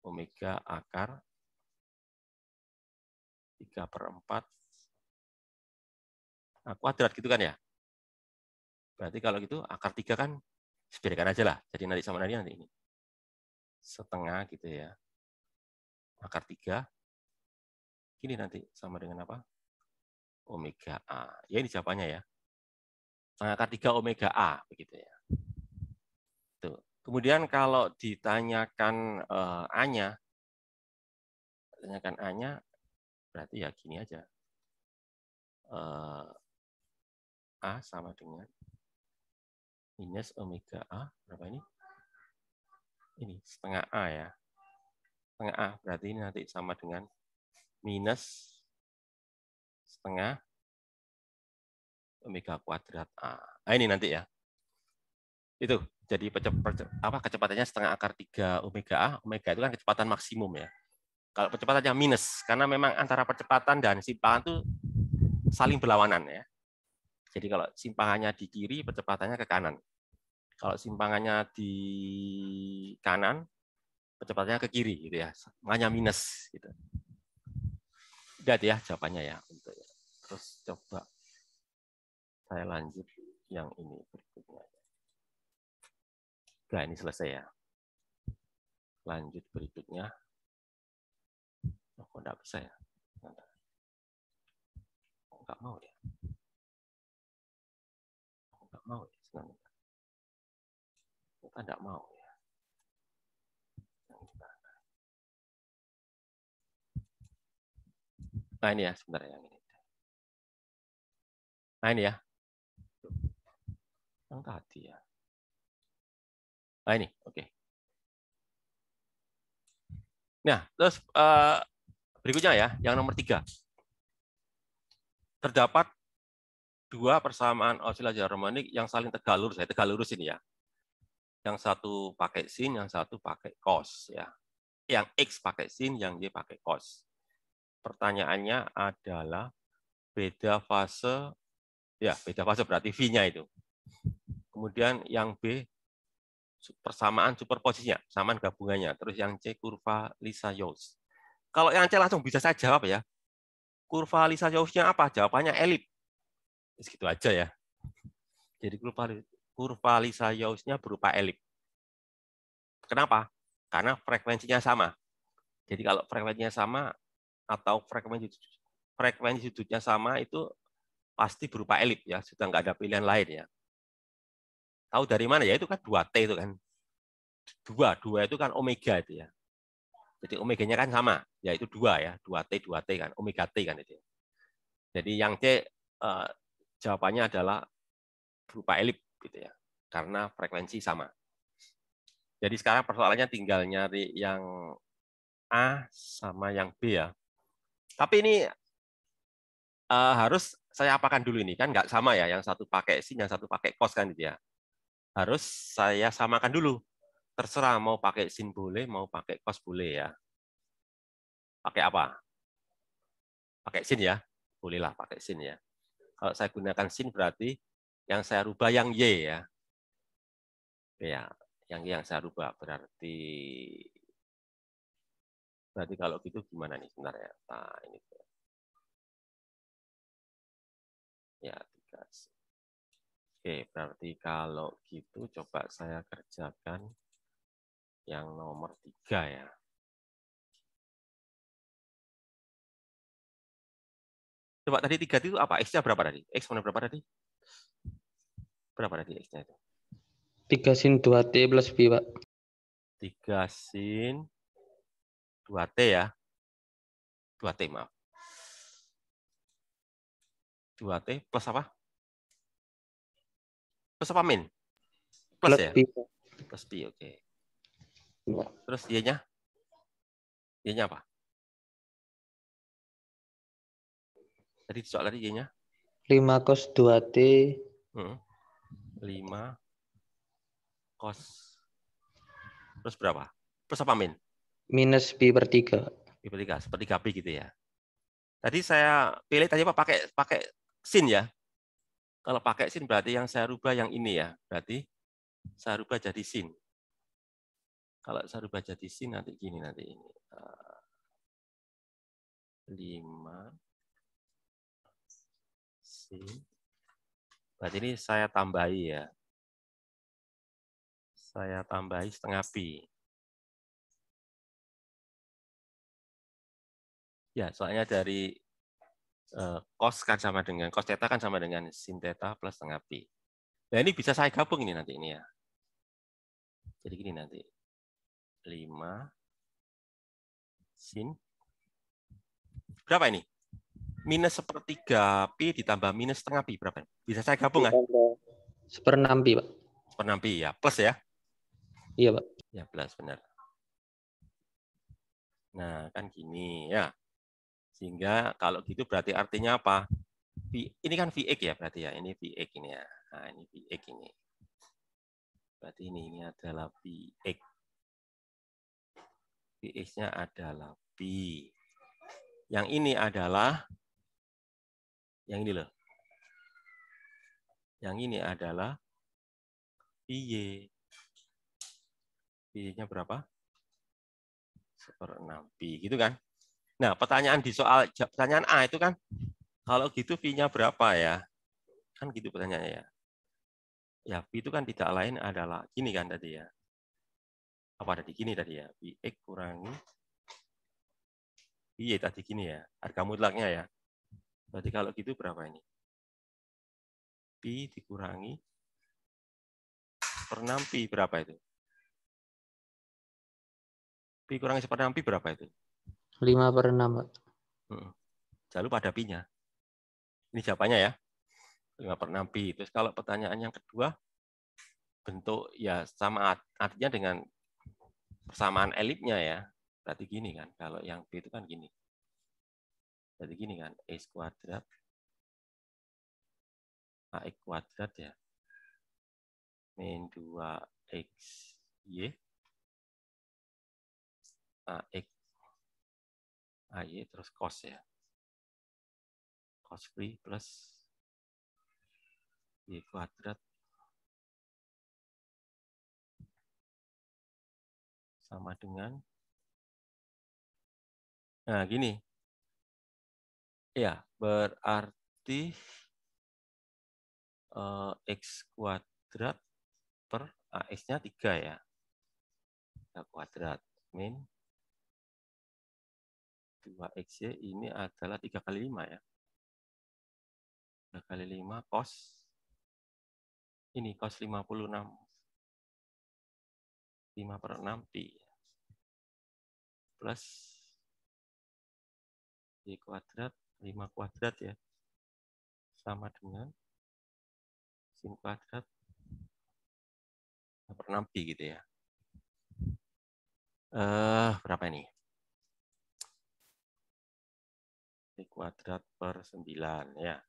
Omega akar 3/4 A kuadrat gitu kan ya. Berarti kalau gitu akar 3 kan sepelekan aja lah. Jadi nanti sama nanti ini. Setengah gitu ya. Akar 3. Ini nanti sama dengan apa? Omega A. Ya ini jawabannya ya. Setengah akar 3 omega A. Begitu ya. Tuh. Kemudian kalau ditanyakan A-nya, berarti ya gini aja. A sama dengan minus omega A. Berapa ini? Ini setengah A ya. Setengah A. Berarti ini nanti sama dengan minus setengah omega kuadrat A. Nah, ini nanti ya. Itu. Jadi kecepatannya setengah akar 3 omega A. Omega itu kan kecepatan maksimum ya. Kalau percepatannya minus, karena memang antara percepatan dan simpangan itu saling berlawanan ya. Jadi kalau simpangannya di kiri, percepatannya ke kanan. Kalau simpangannya di kanan, percepatannya ke kiri gitu ya. Makanya minus gitu. Lihat ya jawabannya ya. Terus coba saya lanjut yang ini berikutnya. Nah, ini selesai ya. Lanjut berikutnya. Oh, kok enggak bisa ya? Kok enggak mau ya? Kok enggak mau ya sebenarnya? Kita enggak mau ya. Nah, ini ya sebentar yang ini. Nah, ini ya. Yang tadi ya. Nah, ini, oke. Nah, terus berikutnya ya, yang nomor 3. Terdapat 2 persamaan oscilasi harmonik yang saling tegak lurus. Saya tegak lurus ini ya. Yang satu pakai sin, yang satu pakai cos ya. Yang X pakai sin, yang Y pakai cos. Pertanyaannya adalah beda fase, ya beda fase berarti V-nya itu. Kemudian yang B persamaan superposisinya, persamaan gabungannya. Terus yang C kurva Lissajous. Kalau yang C langsung bisa saya jawab ya. Kurva Lissajous-nya apa? Jawabannya elip. Segitu aja ya. Jadi kurva Lissajous-nya berupa elip. Kenapa? Karena frekuensinya sama. Jadi kalau frekuensinya sama atau frekuensi sudutnya sama itu pasti berupa elip ya. Sudah nggak ada pilihan lain ya. Tahu dari mana ya? Itu kan 2T itu kan. 2 itu kan omega itu ya. Jadi omeganya kan sama, yaitu 2 ya. 2T kan, omega T kan itu. Jadi yang C jawabannya adalah berupa elip gitu ya. Karena frekuensi sama. Jadi sekarang persoalannya tinggal nyari yang A sama yang B ya. Tapi ini harus saya apakan dulu ini kan nggak sama ya. Yang satu pakai sin, yang satu pakai cos kan gitu ya. Harus saya samakan dulu. Terserah mau pakai sin boleh, mau pakai cos boleh ya. Pakai apa? Pakai sin ya. Bolehlah pakai sin ya. Kalau saya gunakan sin berarti yang saya rubah yang Y ya. Ya, yang saya rubah berarti kalau gitu gimana nih sebentar ya. Nah, ini ya 3. Oke, berarti kalau gitu coba saya kerjakan yang nomor 3 ya. Coba tadi 3 itu apa? X-nya berapa tadi? X mana berapa tadi? Berapa tadi X-nya itu? 3 sin 2T plus B, Pak. 3 sin 2T ya. 2T, maaf. 2T plus apa? Plus apa min? Plus ya? B. Plus B, oke. Terus Y-nya? Y-nya apa? Tadi soal tadi Y-nya? 5 cos 2T. 5 cos Plus berapa? Plus apa min? Minus pi per 3. Pi per 3, sepertiga pi gitu ya. Tadi saya pilih tadi apa pakai sin ya. Kalau pakai sin berarti yang saya rubah yang ini ya. Berarti saya rubah jadi sin. Kalau saya rubah jadi sin nanti gini nanti ini. 5 sin. Berarti ini saya tambahi ya. Saya tambahi setengah pi. Ya, soalnya dari cos kan sama dengan cos theta kan sama dengan sin theta plus setengah pi. Nah, ini bisa saya gabung ini nanti ini ya. Jadi gini nanti. 5 sin. Berapa ini? Minus sepertiga pi ditambah minus setengah pi berapa? Bisa saya gabung kan? 1/6 pi, Pak. 1/6 pi ya, plus ya? Iya, Pak. Ya, plus benar. Nah, kan gini ya. Sehingga kalau gitu berarti artinya apa? Ini kan Vx ya berarti ya. Ini Vx ini ya. Nah, ini Vx ini. Berarti ini adalah Vx. Vx-nya adalah pi. Yang ini adalah yang ini loh. Yang ini adalah pi. Pi-nya berapa? 1/6 pi, gitu kan? Nah, pertanyaan di soal pertanyaan A itu kan kalau gitu pi-nya berapa ya? Kan gitu pertanyaannya ya. Ya, pi itu kan tidak lain adalah gini kan tadi ya. Apa ada di gini tadi ya? Px kurangi pi tadi gini ya. Harga mutlaknya ya. Berarti kalau gitu berapa ini? Pi dikurangi 1/6 pi berapa itu? Pi kurangi 1/6 pi berapa itu? 5/6, Pak. Jangan lupa ada pi-nya. Ini jawabannya ya. 5/6 pi. Terus kalau pertanyaan yang kedua, bentuk ya sama artinya dengan persamaan elipnya ya. Berarti gini kan. Kalau yang P itu kan gini. Berarti gini kan. X kuadrat. AX kuadrat ya. Min 2XY. AX. AY terus cos ya. Cos free plus Y kuadrat. Sama dengan. Nah gini. Ya, berarti X kuadrat per AX-nya 3 ya. 3 kuadrat min 2XY ini adalah 3 kali 5 ya. 3 kali 5 cos. Ini cos 56. 5/6 pi. Plus Y kuadrat, 5 kuadrat ya. Sama dengan sin kuadrat 5/6 pi gitu ya. Berapa ini? Y kuadrat per 9 ya.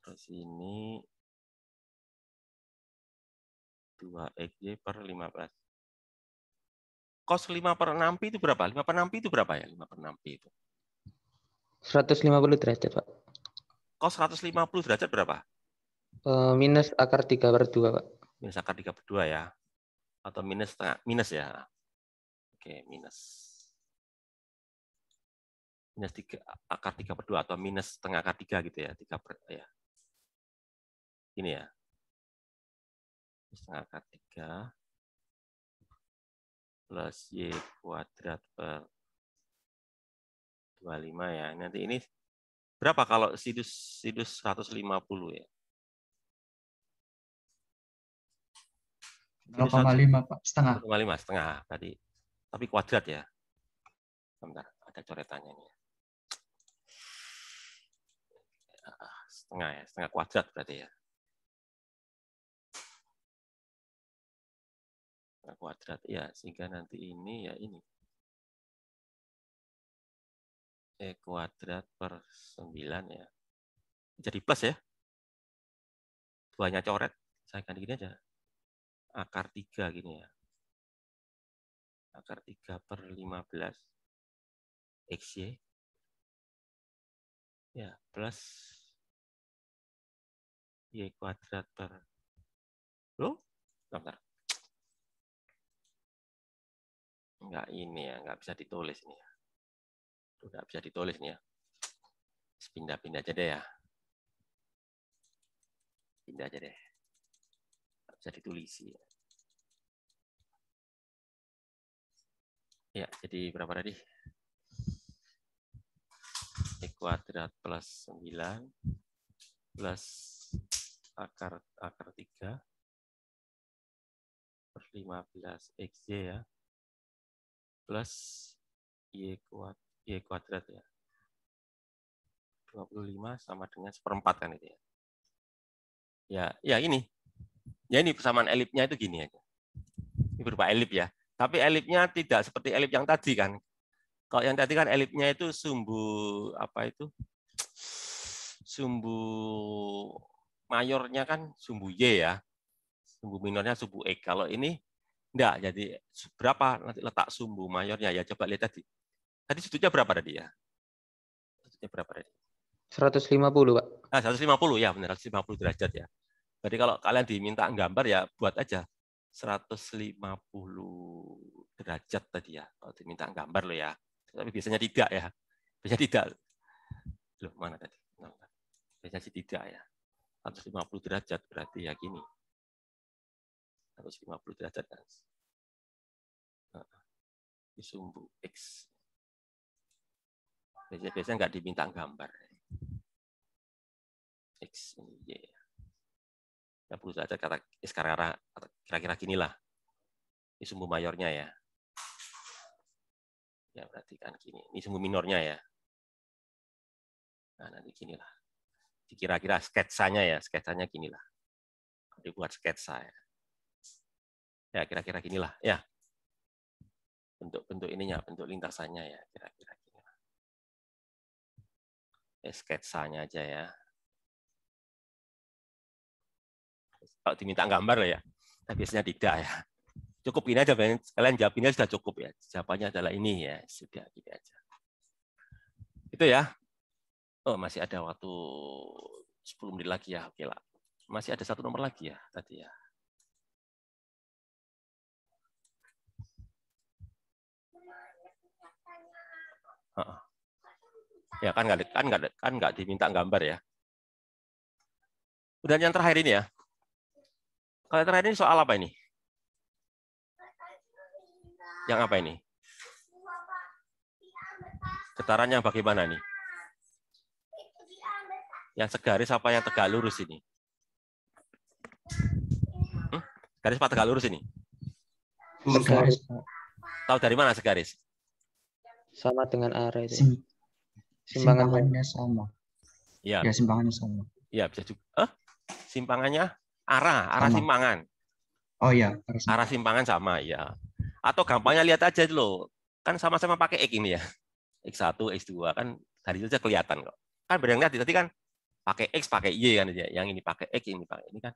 Terus ini 2XY per 15. Cos 5/6 pi itu berapa? 5/6 pi itu berapa ya? 5/6 pi itu. 150 derajat, Pak. Cos 150 derajat berapa? Minus akar 3/2, Pak. Minus akar 3/2 ya. Atau minus setengah, minus ya. Oke, minus. Minus 3, akar 3/2 atau minus setengah akar 3 gitu ya. 3 ya. Ini ya. Setengah akar 3 plus Y kuadrat per 25 ya. Nanti ini berapa kalau sinus 150 ya? 0,5 Pak, setengah. 0,5 setengah tadi. Tapi kuadrat ya. Sebentar, ada coretannya ini. Setengah ya, setengah kuadrat berarti ya. Setengah kuadrat ya, sehingga nanti ini ya ini. E kuadrat per 9 ya. Jadi plus ya. Duanya coret, saya ganti gini aja. Akar 3 gini ya. akar 3/15 XY. Ya, plus Y kuadrat per... Loh? Bentar. Enggak ini ya, enggak bisa ditulis ini ya. Enggak bisa ditulis nih ya. Pindah-pindah aja deh ya. Pindah aja deh. Enggak bisa ditulis ya. Ya, jadi berapa tadi? Y kuadrat plus 9 plus akar 3 per 15 XY ya. Plus Y kuadrat ya. 25 sama dengan 1/4 kan itu ya. Ya ini. Ya ini persamaan elipnya itu gini aja. Ini berupa elip ya. Tapi elipnya tidak seperti elip yang tadi kan. Kalau yang tadi kan elipnya itu sumbu apa itu? Sumbu mayornya kan sumbu Y ya. Sumbu minornya sumbu X. Kalau ini enggak, jadi berapa nanti letak sumbu mayornya ya, coba lihat tadi. Tadi sudutnya berapa tadi ya? Sudutnya berapa tadi? 150, Pak. Nah, 150 ya, benar 150 derajat ya. Jadi kalau kalian diminta gambar ya buat aja 150 derajat tadi ya. Kalau diminta gambar lo ya. Tapi biasanya tidak ya. Biasanya tidak. Loh, mana tadi? Biasanya sih tidak ya. 150 derajat berarti ya gini. 150 derajat kan. Ini sumbu X. Biasanya nggak diminta gambar. X ini Y. 30 derajat kira-kira gini lah. Ini sumbu mayornya ya. Ya berarti kan gini. Ini sumbu minornya ya. Nah nanti gini lah. Kira-kira sketsanya ya. Sketsanya gini lah. Dibuat sketsa ya. Ya kira-kira gini lah. Ya. Bentuk ininya, bentuk lintasannya ya. Kira-kira gini lah. Ya, sketsanya aja ya. Kalau diminta gambar lah ya. Nah, biasanya tidak ya. Cukup ini aja, kalian jawab ini sudah cukup ya. Jawabannya adalah ini ya, sudah gini aja. Itu ya. Oh, masih ada waktu 10 menit lagi ya. Oke lah. Masih ada satu nomor lagi ya tadi ya. Ya kan nggak diminta gambar ya. Udah yang terakhir ini ya. Kalau terakhir ini soal apa ini? Yang apa ini? Getarannya bagaimana nih? Yang segaris apa yang tegak lurus ini? Garis apa tegak lurus ini? Segaris. Tahu dari mana segaris? Sama dengan arah itu. Simpangannya sama. Ya, ya simpangannya sama. Ya, bisa juga. Simpangannya arah sama. Simpangan. Oh ya, arah simpangan sama ya. Atau gampangnya lihat aja dulu. Kan sama-sama pakai X ini ya. X1, X2 kan dari itu aja kelihatan kok. Kan beda yang tadi kan pakai X, pakai Y kan ya. Yang ini pakai X, ini pakai ini kan.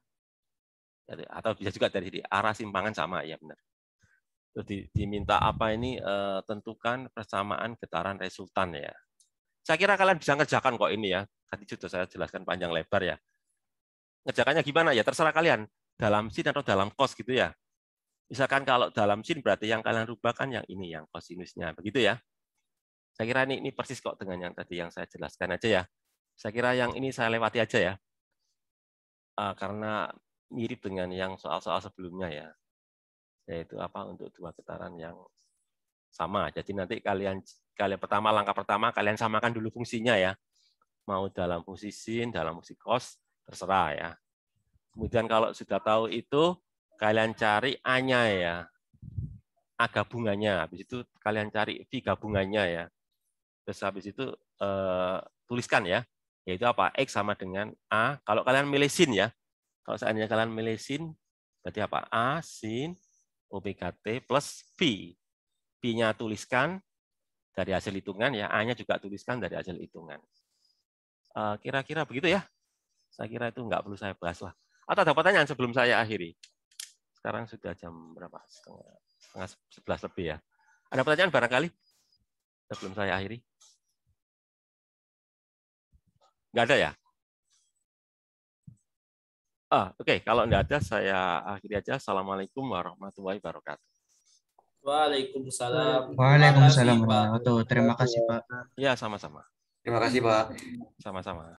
Atau bisa juga dari arah simpangan sama ya benar. Terus diminta apa ini tentukan persamaan getaran resultan ya. Saya kira kalian bisa ngerjakan kok ini ya. Tadi sudah saya jelaskan panjang lebar ya. Ngerjakannya gimana ya? Terserah kalian. Dalam sin atau dalam cos gitu ya. Misalkan kalau dalam sin berarti yang kalian rubah kan yang ini, yang kosinusnya. Begitu ya. Saya kira ini persis kok dengan yang tadi yang saya jelaskan aja ya. Saya kira yang ini saya lewati aja ya. Karena mirip dengan yang soal-soal sebelumnya ya. Yaitu apa untuk dua getaran yang sama. Jadi nanti kalian langkah pertama kalian samakan dulu fungsinya ya. Mau dalam fungsi sin, dalam fungsi cos, terserah ya. Kemudian kalau sudah tahu itu, kalian cari A-nya ya. A gabungannya. Habis itu kalian cari V gabungannya ya. Terus habis itu tuliskan ya. Yaitu apa? X sama dengan A. Kalau kalian milih sin ya. Kalau seandainya kalian milih sin, berarti apa? A sin omega T plus V. V-nya tuliskan dari hasil hitungan ya. A-nya juga tuliskan dari hasil hitungan. Kira-kira begitu ya. Saya kira itu nggak perlu saya bahas lah. Atau ada pertanyaan sebelum saya akhiri? Sekarang sudah jam berapa? 11 lebih ya. Ada pertanyaan barangkali sebelum saya akhiri? Nggak ada ya? Oke. Kalau nggak ada, saya akhiri aja. Assalamualaikum warahmatullahi wabarakatuh. Waalaikumsalam. Waalaikumsalam warahmatullahi wabarakatuh. Terima kasih, Pak. Ya, sama-sama. Terima kasih, Pak. Sama-sama.